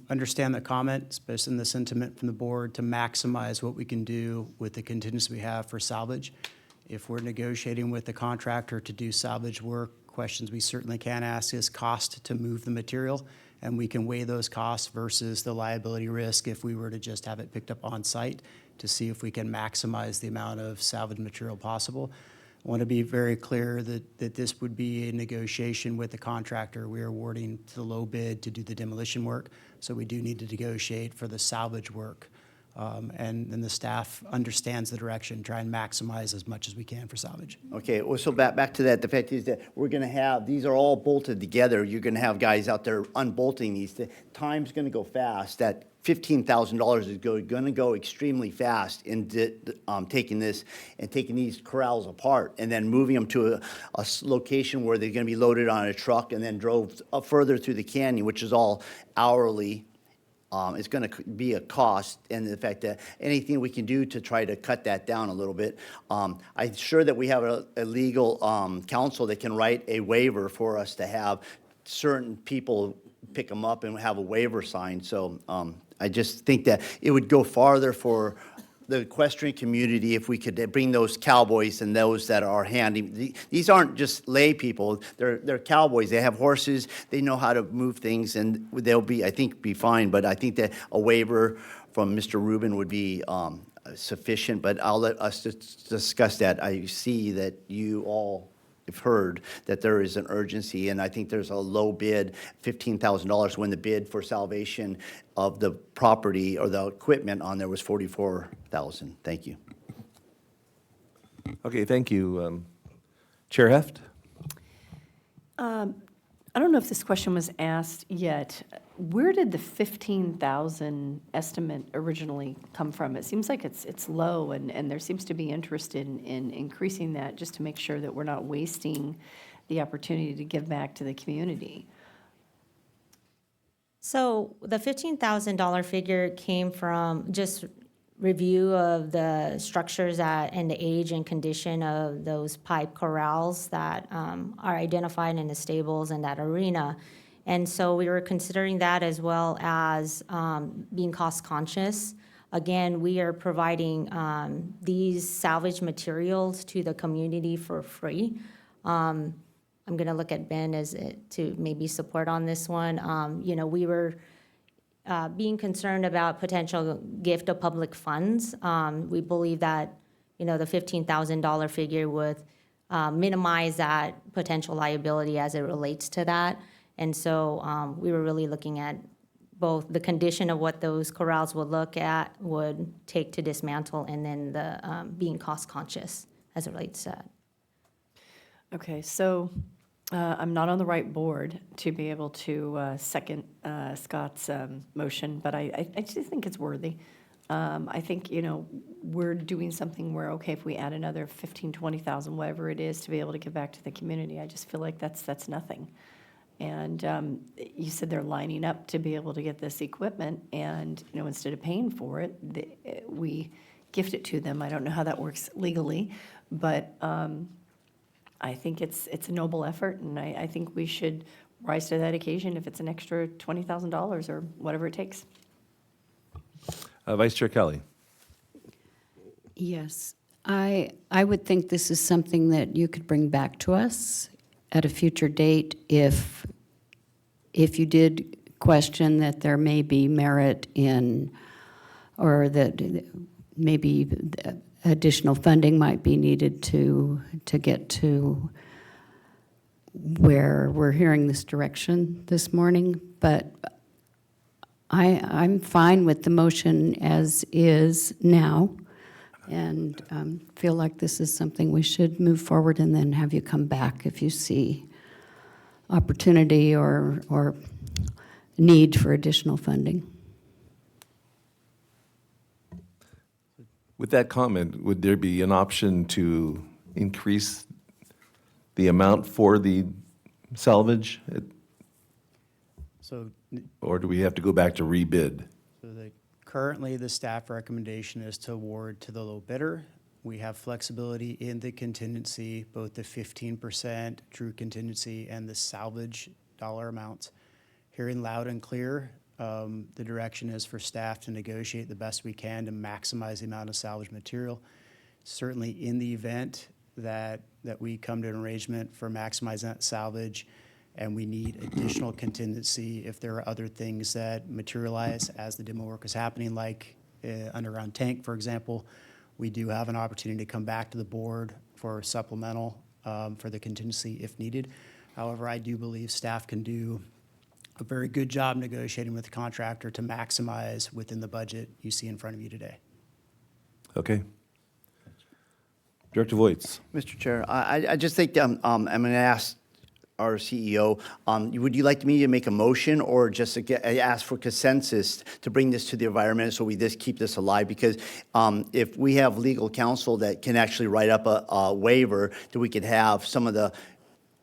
understand the comments, especially in the sentiment from the board, to maximize what we can do with the contingency we have for salvage. If we're negotiating with the contractor to do salvage work, questions we certainly can ask is cost to move the material, and we can weigh those costs versus the liability risk if we were to just have it picked up on site to see if we can maximize the amount of salvage material possible. I want to be very clear that this would be a negotiation with the contractor. We are awarding to the low bid to do the demolition work, so we do need to negotiate for the salvage work. And the staff understands the direction, try and maximize as much as we can for salvage. Okay, well, so back to that, the fact is that we're going to have, these are all bolted together. You're going to have guys out there unbolting these. The time's going to go fast. That $15,000 is going to go extremely fast in taking this and taking these corrals apart and then moving them to a location where they're going to be loaded on a truck and then drove up further through the canyon, which is all hourly. It's going to be a cost, and the fact that anything we can do to try to cut that down a little bit. I'm sure that we have a legal counsel that can write a waiver for us to have certain people pick them up and have a waiver signed. So I just think that it would go farther for the equestrian community if we could bring those cowboys and those that are handy. These aren't just lay people, they're cowboys. They have horses, they know how to move things, and they'll be, I think, be fine. But I think that a waiver from Mr. Rubin would be sufficient, but I'll let us discuss that. I see that you all have heard that there is an urgency, and I think there's a low bid, $15,000, when the bid for salvation of the property or the equipment on there was $44,000. Thank you. Okay, thank you. Chair Heft? I don't know if this question was asked yet. Where did the 15,000 estimate originally come from? It seems like it's low, and there seems to be interest in increasing that just to make sure that we're not wasting the opportunity to give back to the community. So the $15,000 figure came from just review of the structures and the age and condition of those pipe corrals that are identified in the stables in that arena. And so we were considering that, as well as being cost conscious. Again, we are providing these salvage materials to the community for free. I'm going to look at Ben to maybe support on this one. We were being concerned about potential gift of public funds. We believe that, the $15,000 figure would minimize that potential liability as it relates to that. And so we were really looking at both the condition of what those corrals would take to dismantle, and then the being cost conscious as it relates to that. Okay, so I'm not on the right board to be able to second Scott's motion, but I just think it's worthy. I think, we're doing something where, okay, if we add another 15, 20,000, whatever it is, to be able to give back to the community, I just feel like that's nothing. And you said they're lining up to be able to get this equipment, and, instead of paying for it, we gift it to them. I don't know how that works legally, but I think it's a noble effort, and I think we should rise to that occasion if it's an extra $20,000 or whatever it takes. Vice Chair Kelly. Yes, I would think this is something that you could bring back to us at a future date if you did question that there may be merit in, or that maybe additional funding might be needed to get to where we're hearing this direction this morning. But I'm fine with the motion as is now, and feel like this is something we should move forward and then have you come back if you see opportunity or need for additional funding. With that comment, would there be an option to increase the amount for the salvage? So, Or do we have to go back to rebid? currently, the staff recommendation is to award to the low bidder. We have flexibility in the contingency, both the 15% true contingency and the salvage dollar amounts. Hearing loud and clear, the direction is for staff to negotiate the best we can to maximize the amount of salvage material. Certainly, in the event that we come to an arrangement for maximizing that salvage, and we need additional contingency if there are other things that materialize as the demo work is happening, like underground tank, for example, we do have an opportunity to come back to the board for supplemental for the contingency if needed. However, I do believe staff can do a very good job negotiating with the contractor to maximize within the budget you see in front of you today. Okay. Director Voits. Mr. Chair, I just think I'm going to ask our CEO, would you like me to make a motion or just ask for consensus to bring this to the environment so we just keep this alive? Because if we have legal counsel that can actually write up a waiver, that we could have some of the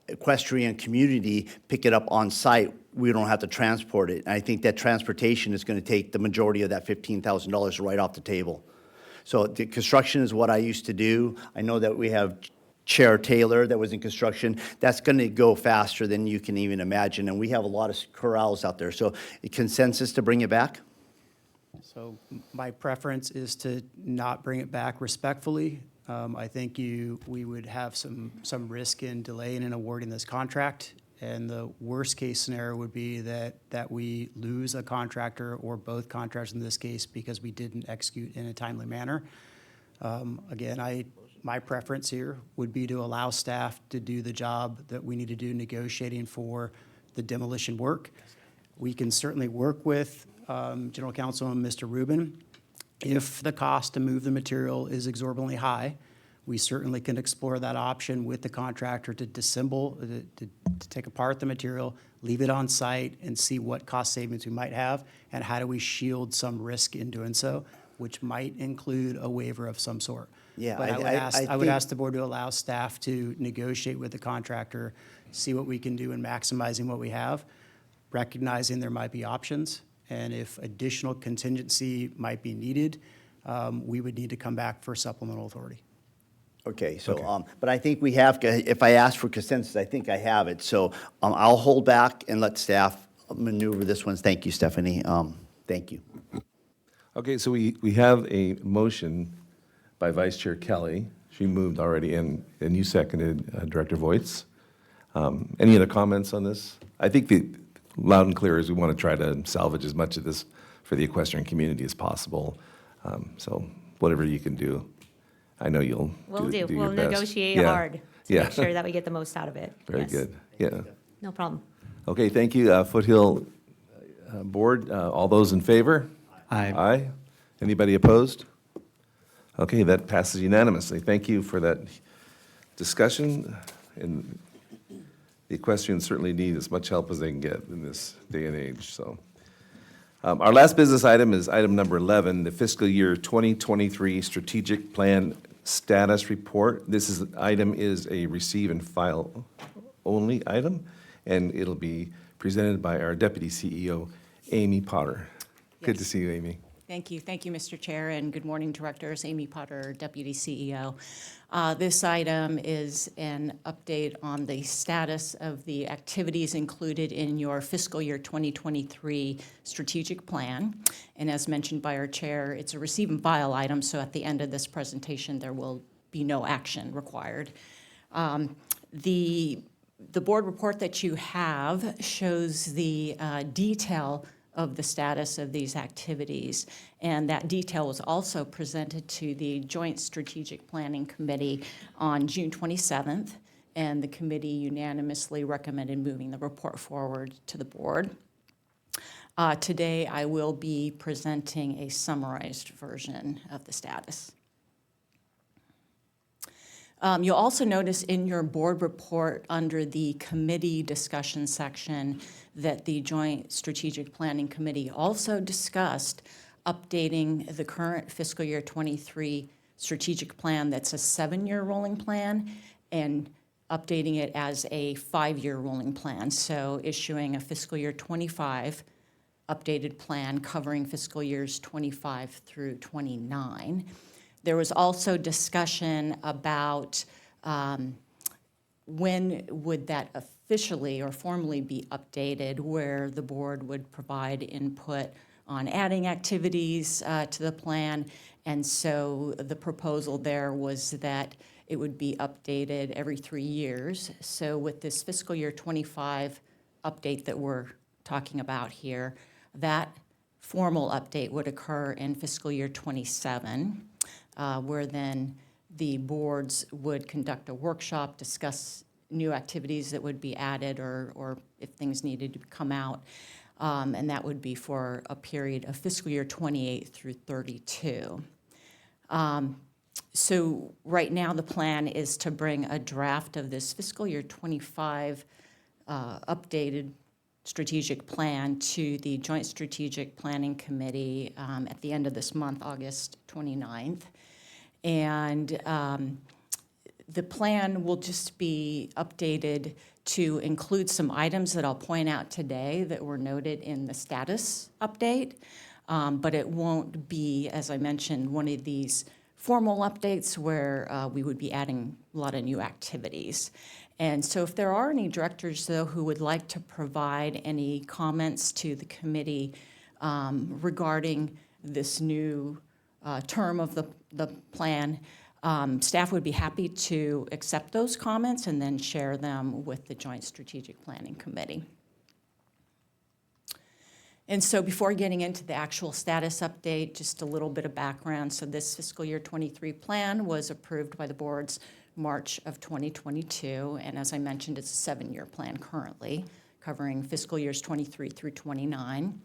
equestrian community pick it up on site, we don't have to transport it. And I think that transportation is going to take the majority of that $15,000 right off the table. So the construction is what I used to do. I know that we have Chair Taylor that was in construction. That's going to go faster than you can even imagine. And we have a lot of corrals out there. So consensus to bring it back? So my preference is to not bring it back respectfully. I think we would have some risk in delaying and awarding this contract. And the worst case scenario would be that we lose a contractor or both contractors in this case because we didn't execute in a timely manner. Again, my preference here would be to allow staff to do the job that we need to do negotiating for the demolition work. We can certainly work with General Counsel and Mr. Rubin. If the cost to move the material is exorbitantly high, we certainly can explore that option with the contractor to disassemble, to take apart the material, leave it on site, and see what cost savings we might have, and how do we shield some risk in doing so, which might include a waiver of some sort. Yeah, But I would ask the board to allow staff to negotiate with the contractor, see what we can do in maximizing what we have, recognizing there might be options, and if additional contingency might be needed, we would need to come back for supplemental authority. Okay, so, but I think we have, if I ask for consensus, I think I have it. So I'll hold back and let staff maneuver this one. Thank you, Stephanie. Thank you. Okay, so we have a motion by Vice Chair Kelly. She moved already, and you seconded, Director Voits. Any other comments on this? I think the loud and clear is we want to try to salvage as much of this for the equestrian community as possible. So whatever you can do, I know you'll We'll do your We'll best. negotiate Yeah. hard to make sure that we get the most out of it. Very Yes. good, yeah. No problem. Okay, thank you. Foothill Board, all those in favor? Aye. Aye. Anybody opposed? Okay, that passes unanimously. Thank you for that discussion, and the equestrians certainly need as much help as they can get in this day and age, so. Our last business item is item number 11, the fiscal year 2023 strategic plan status report. This item is a receive and file only item, and it'll be presented by our Deputy CEO, Amy Potter. Good to see you, Amy. Thank you, Mr. Chair, and good morning, Directors. Amy Potter, Deputy CEO. This item is an update on the status of the activities included in your fiscal year 2023 strategic plan. And as mentioned by our chair, it's a receive and file item, so at the end of this presentation, there will be no action required. The board report that you have shows the detail of the status of these activities, and that detail was also presented to the Joint Strategic Planning Committee on June 27th, and the committee unanimously recommended moving the report forward to the board. Today, I will be presenting a summarized version of the status. You'll also notice in your board report under the committee discussion section that the Joint Strategic Planning Committee also discussed updating the current fiscal year 23 strategic plan that's a 7-year rolling plan and updating it as a 5-year rolling plan. So issuing a fiscal year 25 updated plan covering fiscal years 25 through 29. There was also discussion about when would that officially or formally be updated, where the board would provide input on adding activities to the plan. And so the proposal there was that it would be updated every 3 years. So with this fiscal year 25 update that we're talking about here, that formal update would occur in fiscal year 27. Where then the boards would conduct a workshop, discuss new activities that would be added or if things needed to come out. And that would be for a period of fiscal year 28 through 32. So right now the plan is to bring a draft of this fiscal year 25 updated strategic plan to the Joint Strategic Planning Committee at the end of this month, August 29th. And the plan will just be updated to include some items that I'll point out today that were noted in the status update. But it won't be, as I mentioned, one of these formal updates where we would be adding a lot of new activities. And so if there are any directors, though, who would like to provide any comments to the committee regarding this new term of the plan, staff would be happy to accept those comments and then share them with the Joint Strategic Planning Committee. And so before getting into the actual status update, just a little bit of background. So this fiscal year 23 plan was approved by the boards March of 2022. And as I mentioned, it's a 7-year plan currently, covering fiscal years 23 through 29.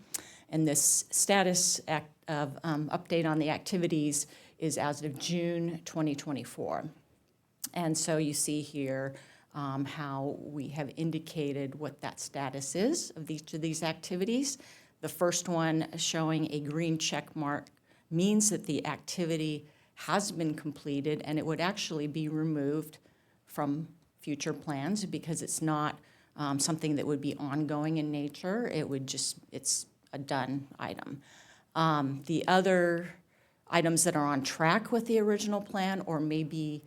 And this status update on the activities is as of June 2024. And so you see here how we have indicated what that status is of each of these activities. The first one showing a green check mark means that the activity has been completed and it would actually be removed from future plans because it's not something that would be ongoing in nature. It would just, it's a done item. The other items that are on track with the original plan or maybe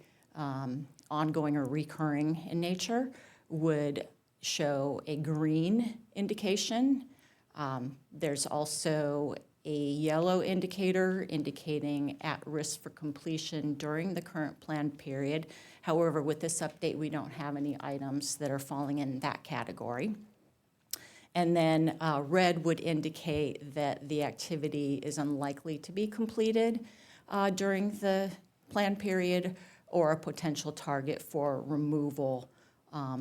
ongoing or recurring in nature would show a green indication. There's also a yellow indicator indicating at risk for completion during the current plan period. However, with this update, we don't have any items that are falling in that category. And then red would indicate that the activity is unlikely to be completed during the plan period or a potential target for removal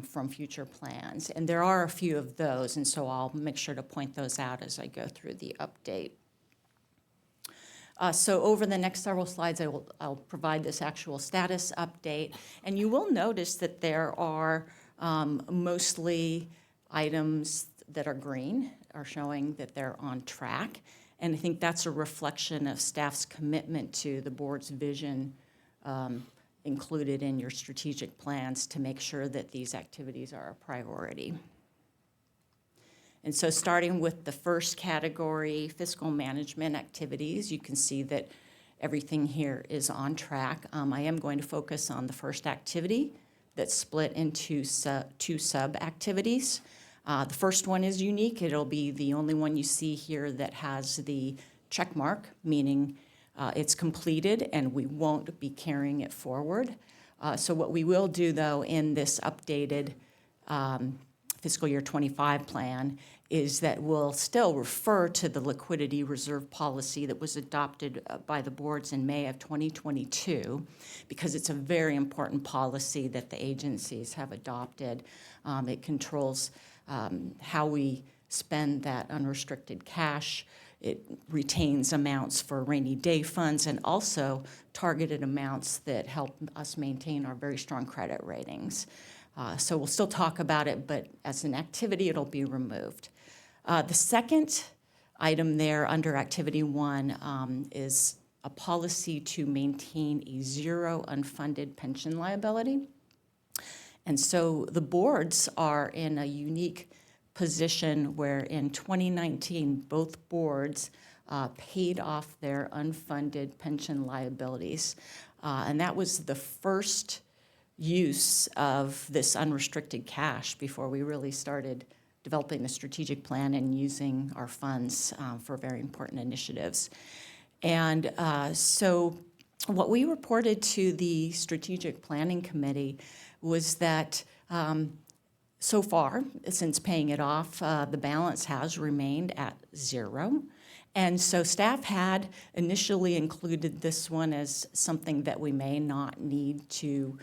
from future plans. And there are a few of those, and so I'll make sure to point those out as I go through the update. So over the next several slides, I'll provide this actual status update. And you will notice that there are mostly items that are green, are showing that they're on track. And I think that's a reflection of staff's commitment to the board's vision included in your strategic plans to make sure that these activities are a priority. And so starting with the first category, fiscal management activities, you can see that everything here is on track. I am going to focus on the first activity that's split into two sub-activities. The first one is unique. It'll be the only one you see here that has the check mark, meaning it's completed and we won't be carrying it forward. So what we will do, though, in this updated fiscal year 25 plan is that we'll still refer to the liquidity reserve policy that was adopted by the boards in May of 2022, because it's a very important policy that the agencies have adopted. It controls how we spend that unrestricted cash. It retains amounts for rainy day funds and also targeted amounts that help us maintain our very strong credit ratings. So we'll still talk about it, but as an activity, it'll be removed. The second item there under Activity 1 is a policy to maintain a zero unfunded pension liability. And so the boards are in a unique position where in 2019, both boards paid off their unfunded pension liabilities. And that was the first use of this unrestricted cash before we really started developing the strategic plan and using our funds for very important initiatives. And so what we reported to the Strategic Planning Committee was that so far, since paying it off, the balance has remained at zero. And so staff had initially included this one as something that we may not need to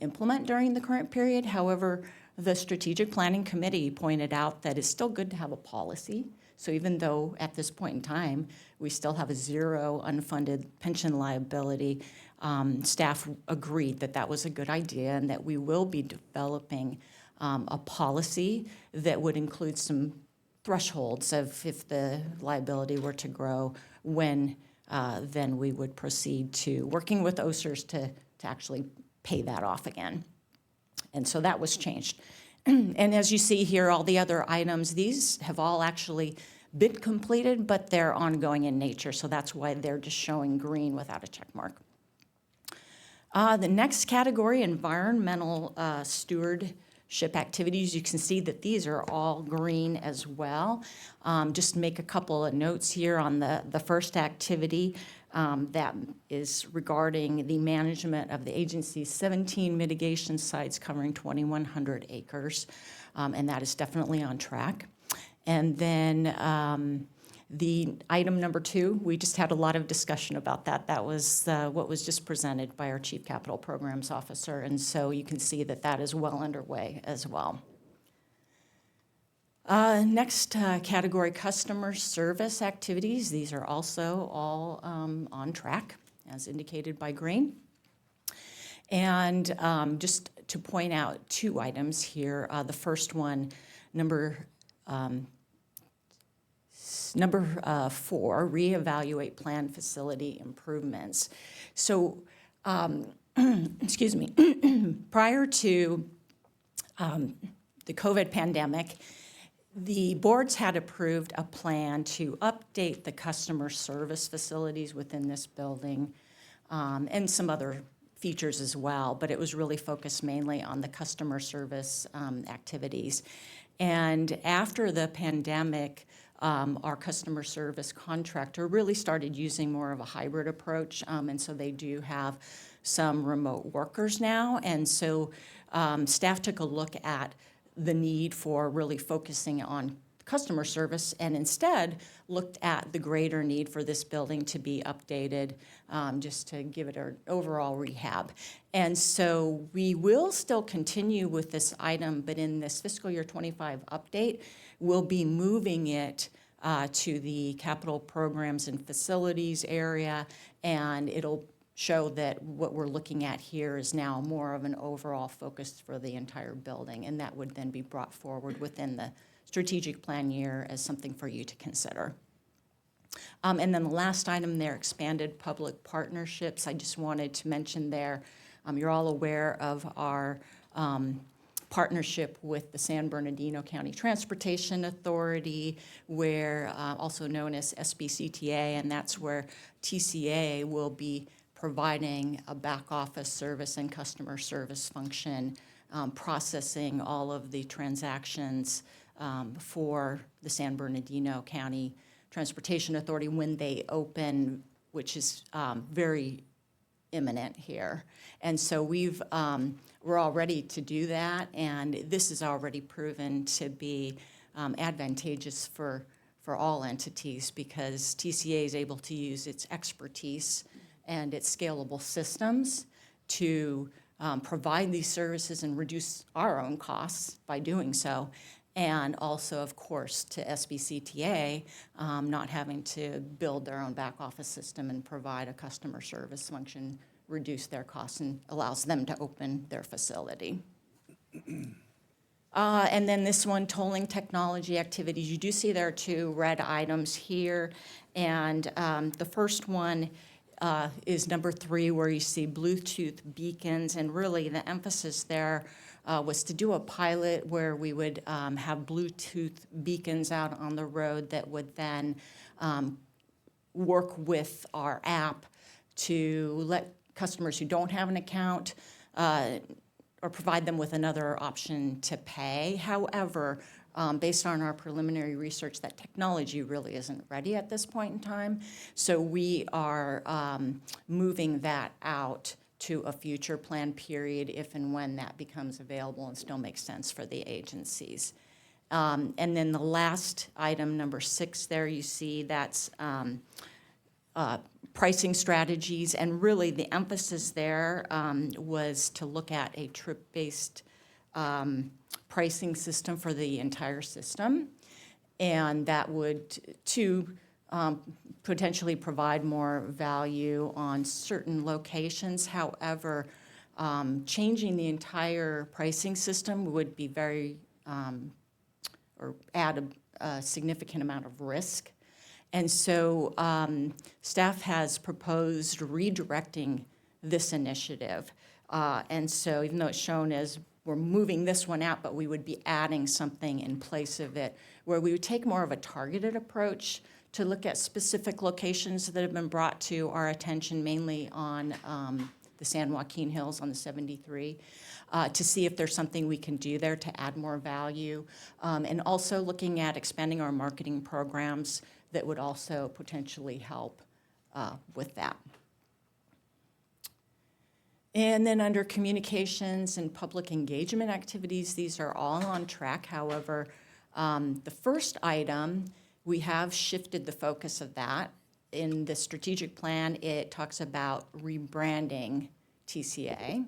implement during the current period. However, the Strategic Planning Committee pointed out that it's still good to have a policy. So even though at this point in time, we still have a zero unfunded pension liability, staff agreed that that was a good idea and that we will be developing a policy that would include some thresholds of if the liability were to grow, when then we would proceed to working with OSERS to actually pay that off again. And so that was changed. And as you see here, all the other items, these have all actually been completed, but they're ongoing in nature, so that's why they're just showing green without a check mark. The next category, environmental stewardship activities, you can see that these are all green as well. Just make a couple of notes here on the first activity. That is regarding the management of the agency's 17 mitigation sites covering 2,100 acres, and that is definitely on track. And then the item number 2, we just had a lot of discussion about that. That was what was just presented by our Chief Capital Programs Officer, and so you can see that that is well underway as well. Next category, customer service activities. These are also all on track, as indicated by green. And just to point out 2 items here. The first one, number 4, reevaluate plan facility improvements. So, excuse me, prior to the COVID pandemic, the boards had approved a plan to update the customer service facilities within this building and some other features as well, but it was really focused mainly on the customer service activities. And after the pandemic, our customer service contractor really started using more of a hybrid approach, and so they do have some remote workers now. And so staff took a look at the need for really focusing on customer service, and instead looked at the greater need for this building to be updated, just to give it an overall rehab. And so we will still continue with this item, but in this fiscal year 25 update, we'll be moving it to the capital programs and facilities area, and it'll show that what we're looking at here is now more of an overall focus for the entire building, and that would then be brought forward within the strategic plan year as something for you to consider. And then the last item there, expanded public partnerships. I just wanted to mention there, you're all aware of our partnership with the San Bernardino County Transportation Authority, where also known as SBCTA, and that's where TCA will be providing a back office service and customer service function, processing all of the transactions for the San Bernardino County Transportation Authority when they open, which is very imminent here. And so we're all ready to do that, and this is already proven to be advantageous for all entities, because TCA is able to use its expertise and its scalable systems to provide these services and reduce our own costs by doing so. And also, of course, to SBCTA, not having to build their own back office system and provide a customer service function, reduce their costs, and allows them to open their facility. And then this one, tolling technology activities. You do see there are 2 red items here. And the first one is number 3, where you see Bluetooth beacons. And really the emphasis there was to do a pilot where we would have Bluetooth beacons out on the road that would then work with our app to let customers who don't have an account or provide them with another option to pay. However, based on our preliminary research, that technology really isn't ready at this point in time. So we are moving that out to a future plan period if and when that becomes available and still makes sense for the agencies. And then the last item, number 6 there, you see that's pricing strategies, and really the emphasis there was to look at a trip-based pricing system for the entire system, and that would potentially provide more value on certain locations. However, changing the entire pricing system would be very, or add a significant amount of risk. And so staff has proposed redirecting this initiative. And so even though it's shown as we're moving this one out, but we would be adding something in place of it, where we would take more of a targeted approach to look at specific locations that have been brought to our attention, mainly on the San Joaquin Hills on the 73, to see if there's something we can do there to add more value, and also looking at expanding our marketing programs that would also potentially help with that. And then under communications and public engagement activities, these are all on track. However, the first item, we have shifted the focus of that. In the strategic plan, it talks about rebranding TCA.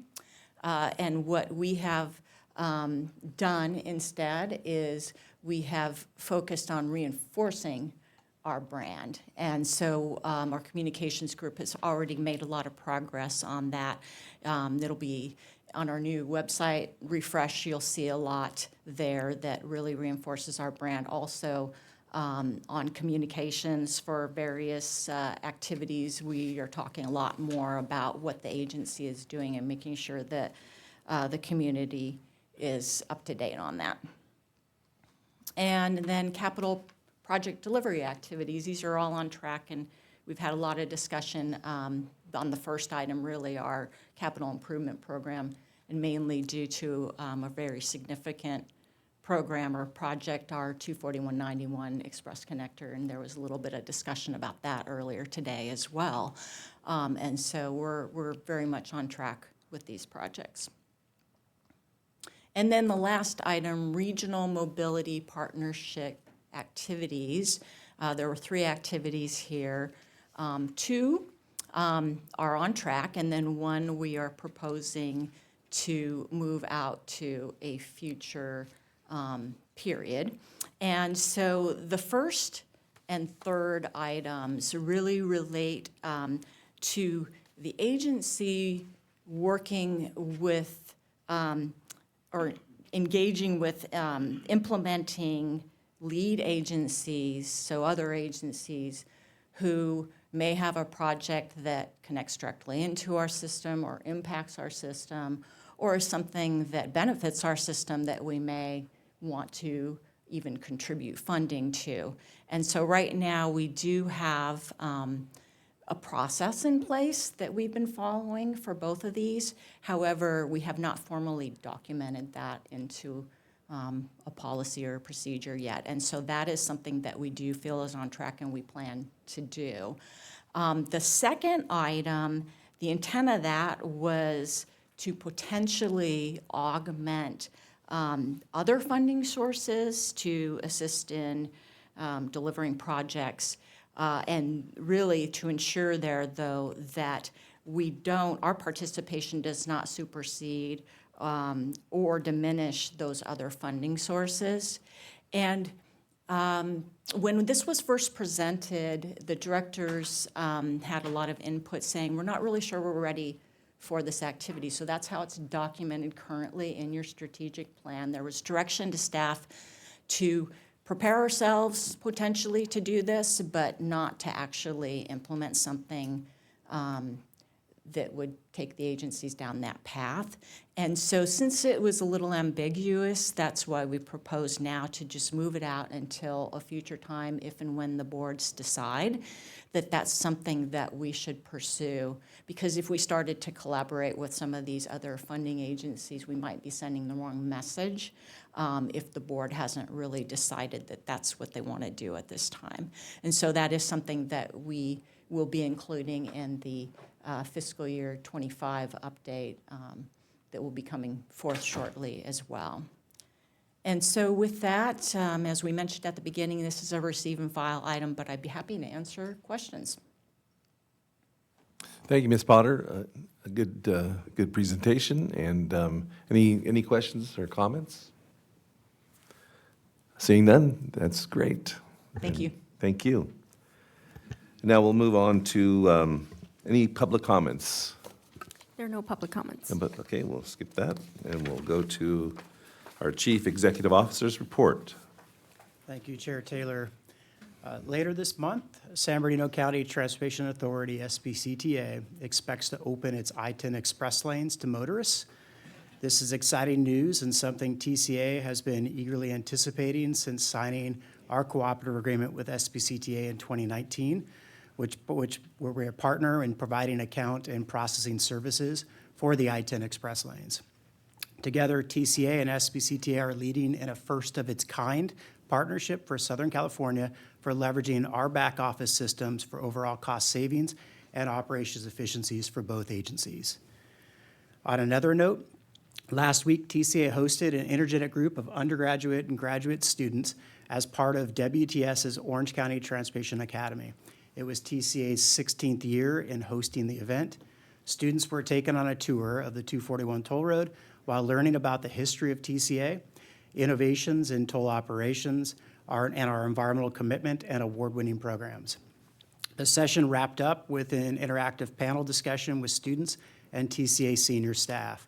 And what we have done instead is we have focused on reinforcing our brand. And so our communications group has already made a lot of progress on that. It'll be on our new website refresh. You'll see a lot there that really reinforces our brand. Also on communications for various activities, we are talking a lot more about what the agency is doing and making sure that the community is up to date on that. And then capital project delivery activities, these are all on track, and we've had a lot of discussion on the first item, really our capital improvement program, and mainly due to a very significant program or project, our 24191 Express Connector, and there was a little bit of discussion about that earlier today as well. And so we're very much on track with these projects. And then the last item, regional mobility partnership activities. There were 3 activities here. 2 are on track, and then 1 we are proposing to move out to a future period. And so the first and third items really relate to the agency working with or engaging with implementing lead agencies, so other agencies who may have a project that connects directly into our system or impacts our system, or something that benefits our system that we may want to even contribute funding to. And so right now, we do have a process in place that we've been following for both of these. However, we have not formally documented that into a policy or a procedure yet. And so that is something that we do feel is on track and we plan to do. The second item, the intent of that was to potentially augment other funding sources to assist in delivering projects, and really to ensure there, though, that our participation does not supersede or diminish those other funding sources. And when this was first presented, the directors had a lot of input saying, we're not really sure we're ready for this activity. So that's how it's documented currently in your strategic plan. There was direction to staff to prepare ourselves potentially to do this, but not to actually implement something that would take the agencies down that path. And so since it was a little ambiguous, that's why we propose now to just move it out until a future time, if and when the boards decide that that's something that we should pursue. Because if we started to collaborate with some of these other funding agencies, we might be sending the wrong message if the board hasn't really decided that that's what they want to do at this time. And so that is something that we will be including in the fiscal year 25 update that will be coming forth shortly as well. And so with that, as we mentioned at the beginning, this is a receive and file item, but I'd be happy to answer questions. Thank you, Ms. Potter. A good presentation. And any questions or comments? Seeing none, that's great. Thank you. Thank you. Now we'll move on to any public comments. There are no public comments. But, okay, we'll skip that, and we'll go to our Chief Executive Officer's report. Thank you, Chair Taylor. Later this month, San Bernardino County Transportation Authority, SBCTA, expects to open its I-10 express lanes to motorists. This is exciting news and something TCA has been eagerly anticipating since signing our cooperative agreement with SBCTA in 2019, where we're a partner in providing account and processing services for the I-10 express lanes. Together, TCA and SBCTA are leading in a first-of-its-kind partnership for Southern California for leveraging our back office systems for overall cost savings and operations efficiencies for both agencies. On another note, last week, TCA hosted an energetic group of undergraduate and graduate students as part of WTS's Orange County Transportation Academy. It was TCA's 16th year in hosting the event. Students were taken on a tour of the 241 toll road while learning about the history of TCA, innovations in toll operations, and our environmental commitment and award-winning programs. The session wrapped up with an interactive panel discussion with students and TCA senior staff.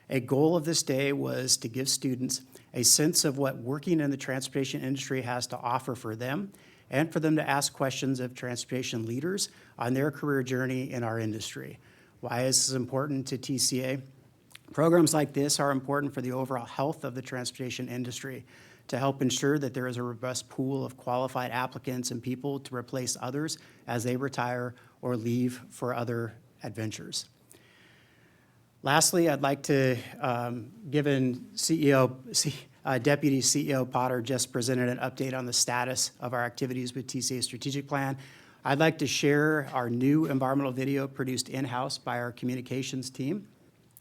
A goal of this day was to give students a sense of what working in the transportation industry has to offer for them, and for them to ask questions of transportation leaders on their career journey in our industry. Why is this important to TCA? Programs like this are important for the overall health of the transportation industry to help ensure that there is a robust pool of qualified applicants and people to replace others as they retire or leave for other adventures. Lastly, I'd like to, given Deputy CEO Potter just presented an update on the status of our activities with TCA's strategic plan, I'd like to share our new environmental video produced in-house by our communications team.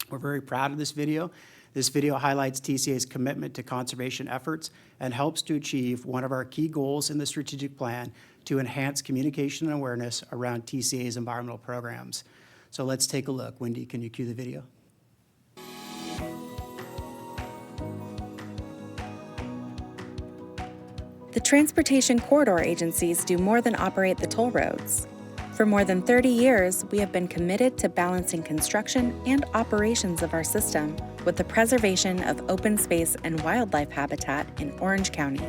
We're very proud of this video. This video highlights TCA's commitment to conservation efforts and helps to achieve one of our key goals in the strategic plan to enhance communication and awareness around TCA's environmental programs. So let's take a look. Wendy, can you cue the video? The transportation corridor agencies do more than operate the toll roads. For more than 30 years, we have been committed to balancing construction and operations of our system with the preservation of open space and wildlife habitat in Orange County.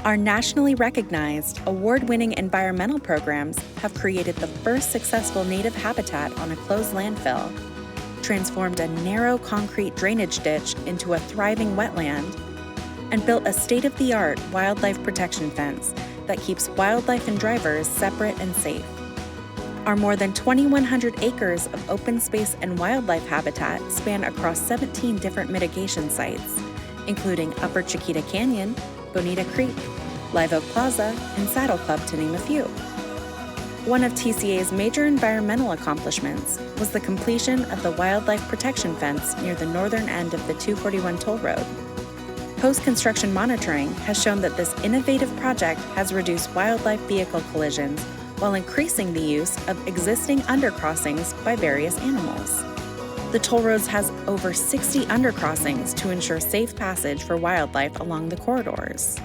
Our nationally recognized, award-winning environmental programs have created the first successful native habitat on a closed landfill, transformed a narrow concrete drainage ditch into a thriving wetland, and built a state-of-the-art wildlife protection fence that keeps wildlife and drivers separate and safe. Our more than 2,100 acres of open space and wildlife habitat span across 17 different mitigation sites, including Upper Chiquita Canyon, Bonita Creek, Live Oak Plaza, and Saddle Club, to name a few. One of TCA's major environmental accomplishments was the completion of the wildlife protection fence near the northern end of the 241 toll road. Post-construction monitoring has shown that this innovative project has reduced wildlife vehicle collisions while increasing the use of existing undercrossings by various animals. The toll roads has over 60 undercrossings to ensure safe passage for wildlife along the corridors.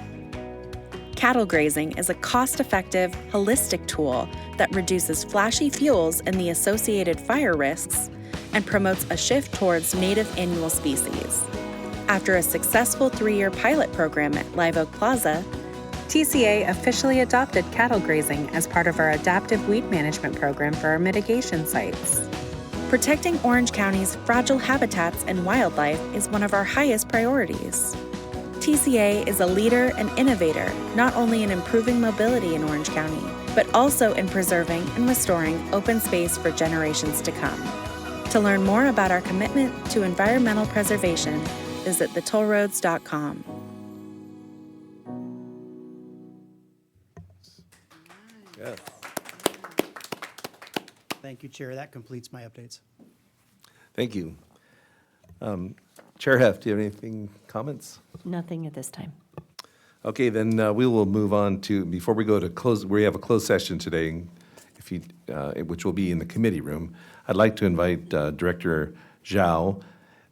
Cattle grazing is a cost-effective, holistic tool that reduces flashy fuels and the associated fire risks and promotes a shift towards native annual species. After a successful 3-year pilot program at Live Oak Plaza, TCA officially adopted cattle grazing as part of our adaptive weed management program for our mitigation sites. Protecting Orange County's fragile habitats and wildlife is one of our highest priorities. TCA is a leader and innovator not only in improving mobility in Orange County, but also in preserving and restoring open space for generations to come. To learn more about our commitment to environmental preservation, visit thetollroads.com. Yes. Thank you, Chair. That completes my updates. Thank you. Chair Heft, do you have anything, comments? Nothing at this time. Okay, then we will move on to, before we go to close, we have a closed session today, if you, which will be in the committee room. I'd like to invite Director Zhao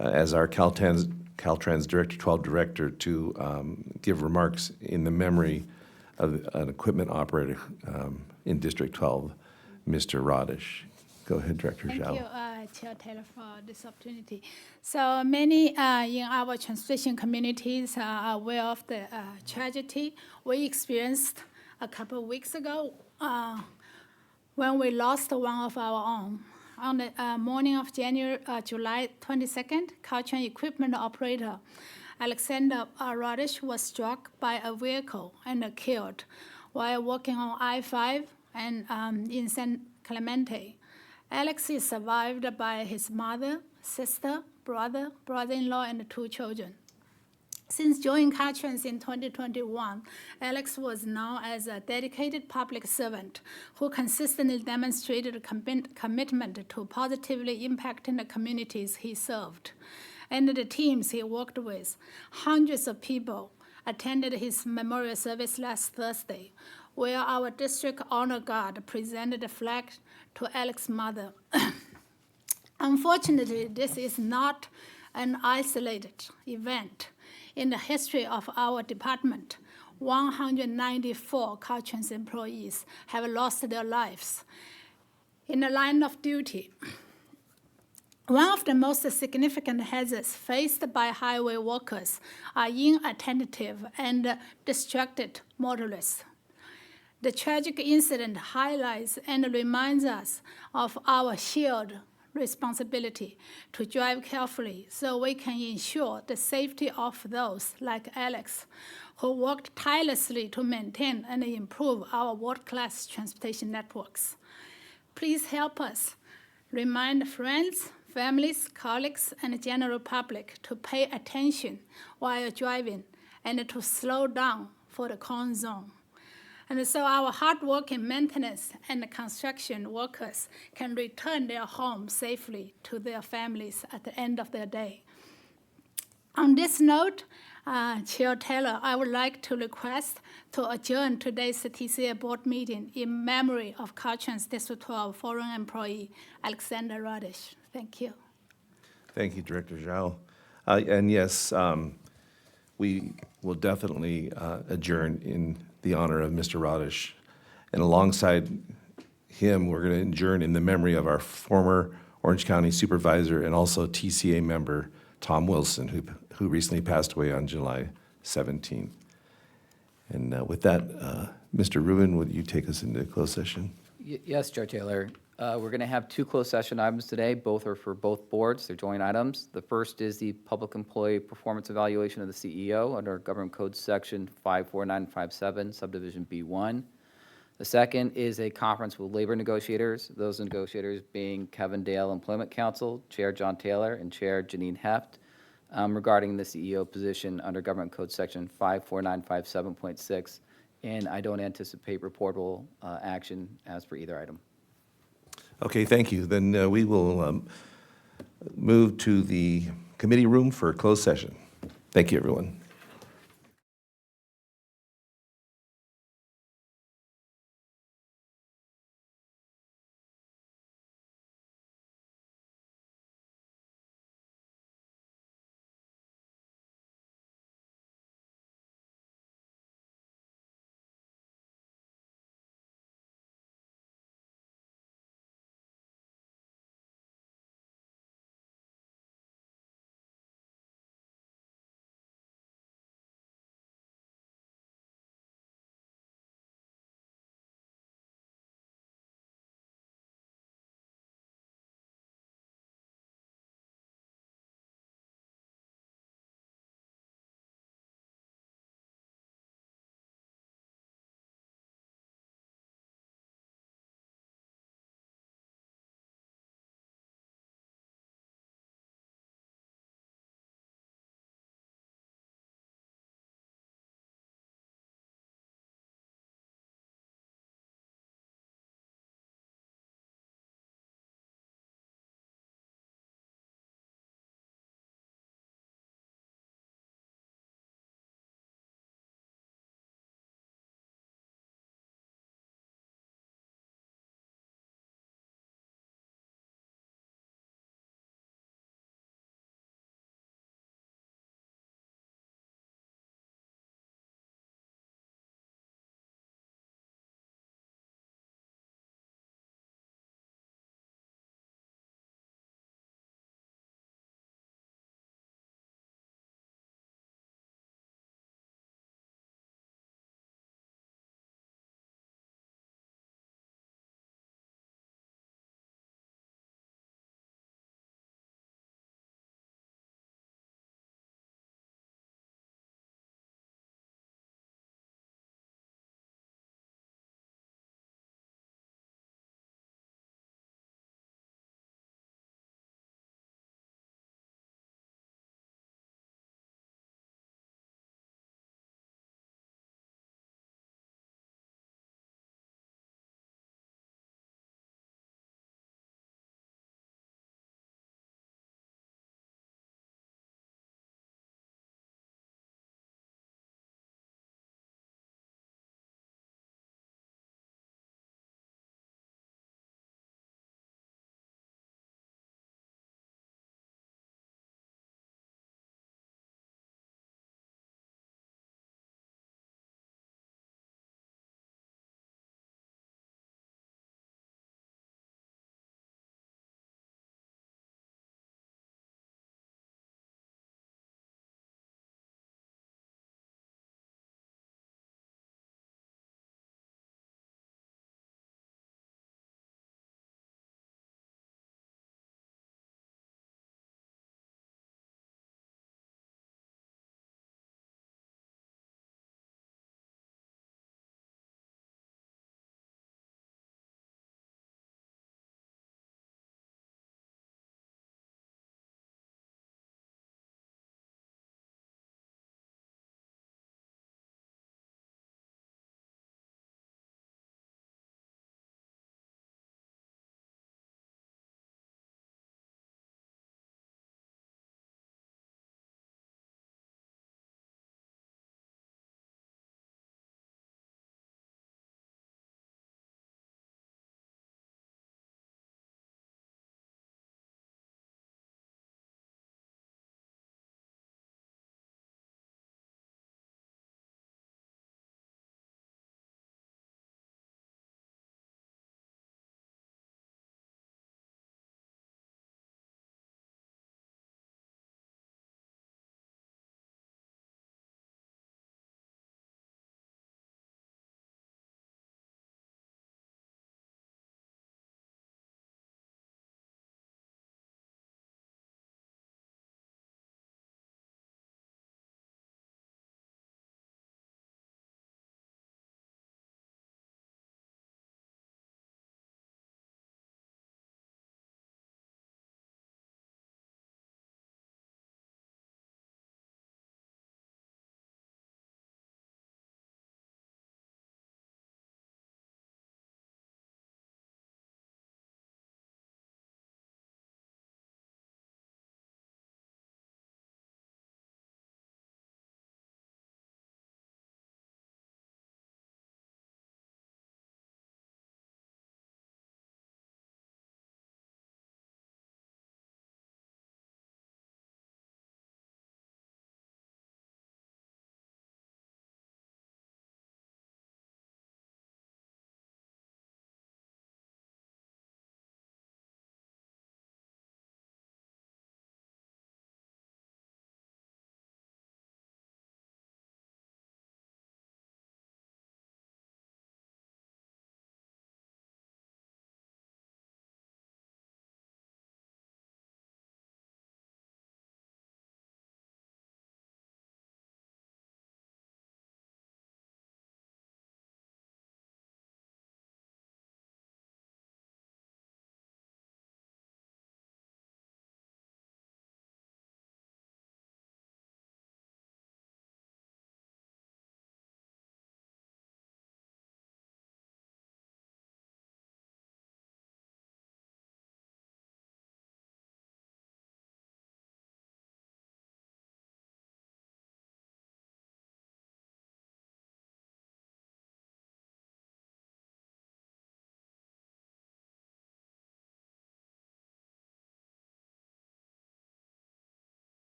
as our Caltrans Director 12 Director to give remarks in the memory of an equipment operator in District 12, Mr. Rodish. Go ahead, Director Zhao. Thank you, Chair Taylor, for this opportunity. So many in our transportation communities are aware of the tragedy we experienced a couple of weeks ago when we lost one of our own. On the morning of July 22nd, Caltrans equipment operator Alexander Rodish was struck by a vehicle and killed while walking on I-5 and in San Clemente. Alex is survived by his mother, sister, brother, brother-in-law, and 2 children. Since joining Caltrans in 2021, Alex was known as a dedicated public servant who consistently demonstrated a commitment to positively impacting the communities he served and the teams he worked with. Hundreds of people attended his memorial service last Thursday, where our district honor guard presented a flag to Alex's mother. Unfortunately, this is not an isolated event. In the history of our department, 194 Caltrans employees have lost their lives in the line of duty. One of the most significant hazards faced by highway workers are inattentive and distracted motorists. The tragic incident highlights and reminds us of our shared responsibility to drive carefully so we can ensure the safety of those like Alex, who worked tirelessly to maintain and improve our world-class transportation networks. Please help us remind friends, families, colleagues, and the general public to pay attention while driving and to slow down for the cone zone. And so our hardworking maintenance and construction workers can return their homes safely to their families at the end of their day. On this note, Chair Taylor, I would like to request to adjourn today's TCA board meeting in memory of Caltrans District 12 foreign employee Alexander Radish. Thank you. Thank you, Director Zhao. And yes, we will definitely adjourn in the honor of Mr. Radish. And alongside him, we're going to adjourn in the memory of our former Orange County Supervisor and also TCA member, Tom Wilson, who recently passed away on July 17th. And with that, Mr. Rubin, would you take us into closed session? Yes, Chair Taylor. We're going to have two closed session items today. Both are for both boards. They're joint items. The first is the public employee performance evaluation of the CEO under Government Code Section 54957, Subdivision B1. The second is a conference with labor negotiators, those negotiators being Kevin Dale Employment Council, Chair John Taylor, and Chair Janine Heft, regarding the CEO position under Government Code Section 54957.6, and I don't anticipate reportable action as for either item. Okay, thank you. Then we will move to the committee room for closed session. Thank you, everyone.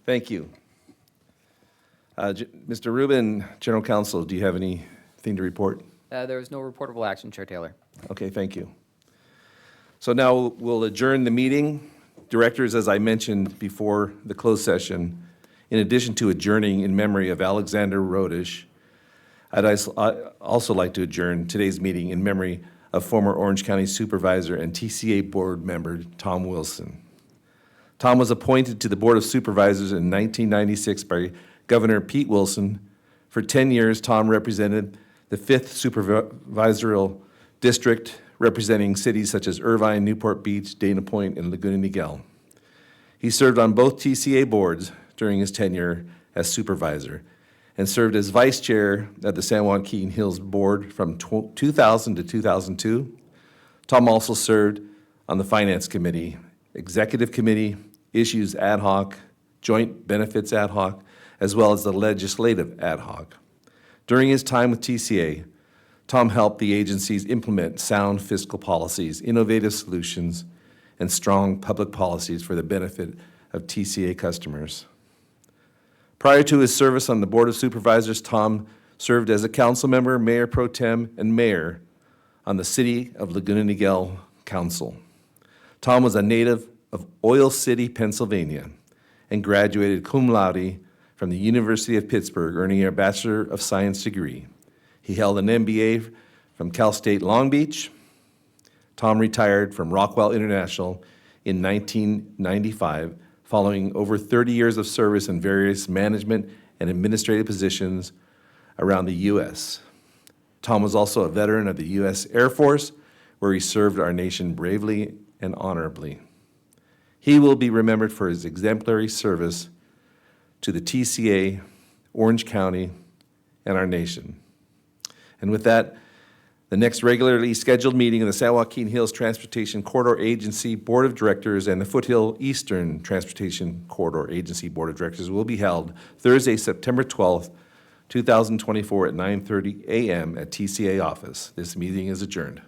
Thank you. Mr. Rubin, General Counsel, do you have anything to report? There is no reportable action, Chair Taylor. Okay, thank you. So now we'll adjourn the meeting. Directors, as I mentioned before the closed session, in addition to adjourning in memory of Alexander Rodish, I'd also like to adjourn today's meeting in memory of former Orange County Supervisor and TCA Board member Tom Wilson. Tom was appointed to the Board of Supervisors in 1996 by Governor Pete Wilson. For 10 years, Tom represented the 5th Supervisorial District, representing cities such as Irvine, Newport Beach, Dana Point, and Laguna Niguel. He served on both TCA boards during his tenure as supervisor and served as vice chair at the San Joaquin Hills Board from 2000 to 2002. Tom also served on the Finance Committee, Executive Committee, Issues Ad Hoc, Joint Benefits Ad Hoc, as well as the Legislative Ad Hoc. During his time with TCA, Tom helped the agencies implement sound fiscal policies, innovative solutions, and strong public policies for the benefit of TCA customers. Prior to his service on the Board of Supervisors, Tom served as a council member, mayor pro tem, and mayor on the City of Laguna Niguel Council. Tom was a native of Oil City, Pennsylvania, and graduated cum laude from the University of Pittsburgh, earning a Bachelor of Science degree. He held an MBA from Cal State Long Beach. Tom retired from Rockwell International in 1995, following over 30 years of service in various management and administrative positions around the U.S. Tom was also a veteran of the U.S. Air Force, where he served our nation bravely and honorably. He will be remembered for his exemplary service to the TCA, Orange County, and our nation. And with that, the next regularly scheduled meeting of the San Joaquin Hills Transportation Corridor Agency Board of Directors and the Foothill Eastern Transportation Corridor Agency Board of Directors will be held Thursday, September 12th, 2024 at 9:30 a.m. at TCA office. This meeting is adjourned.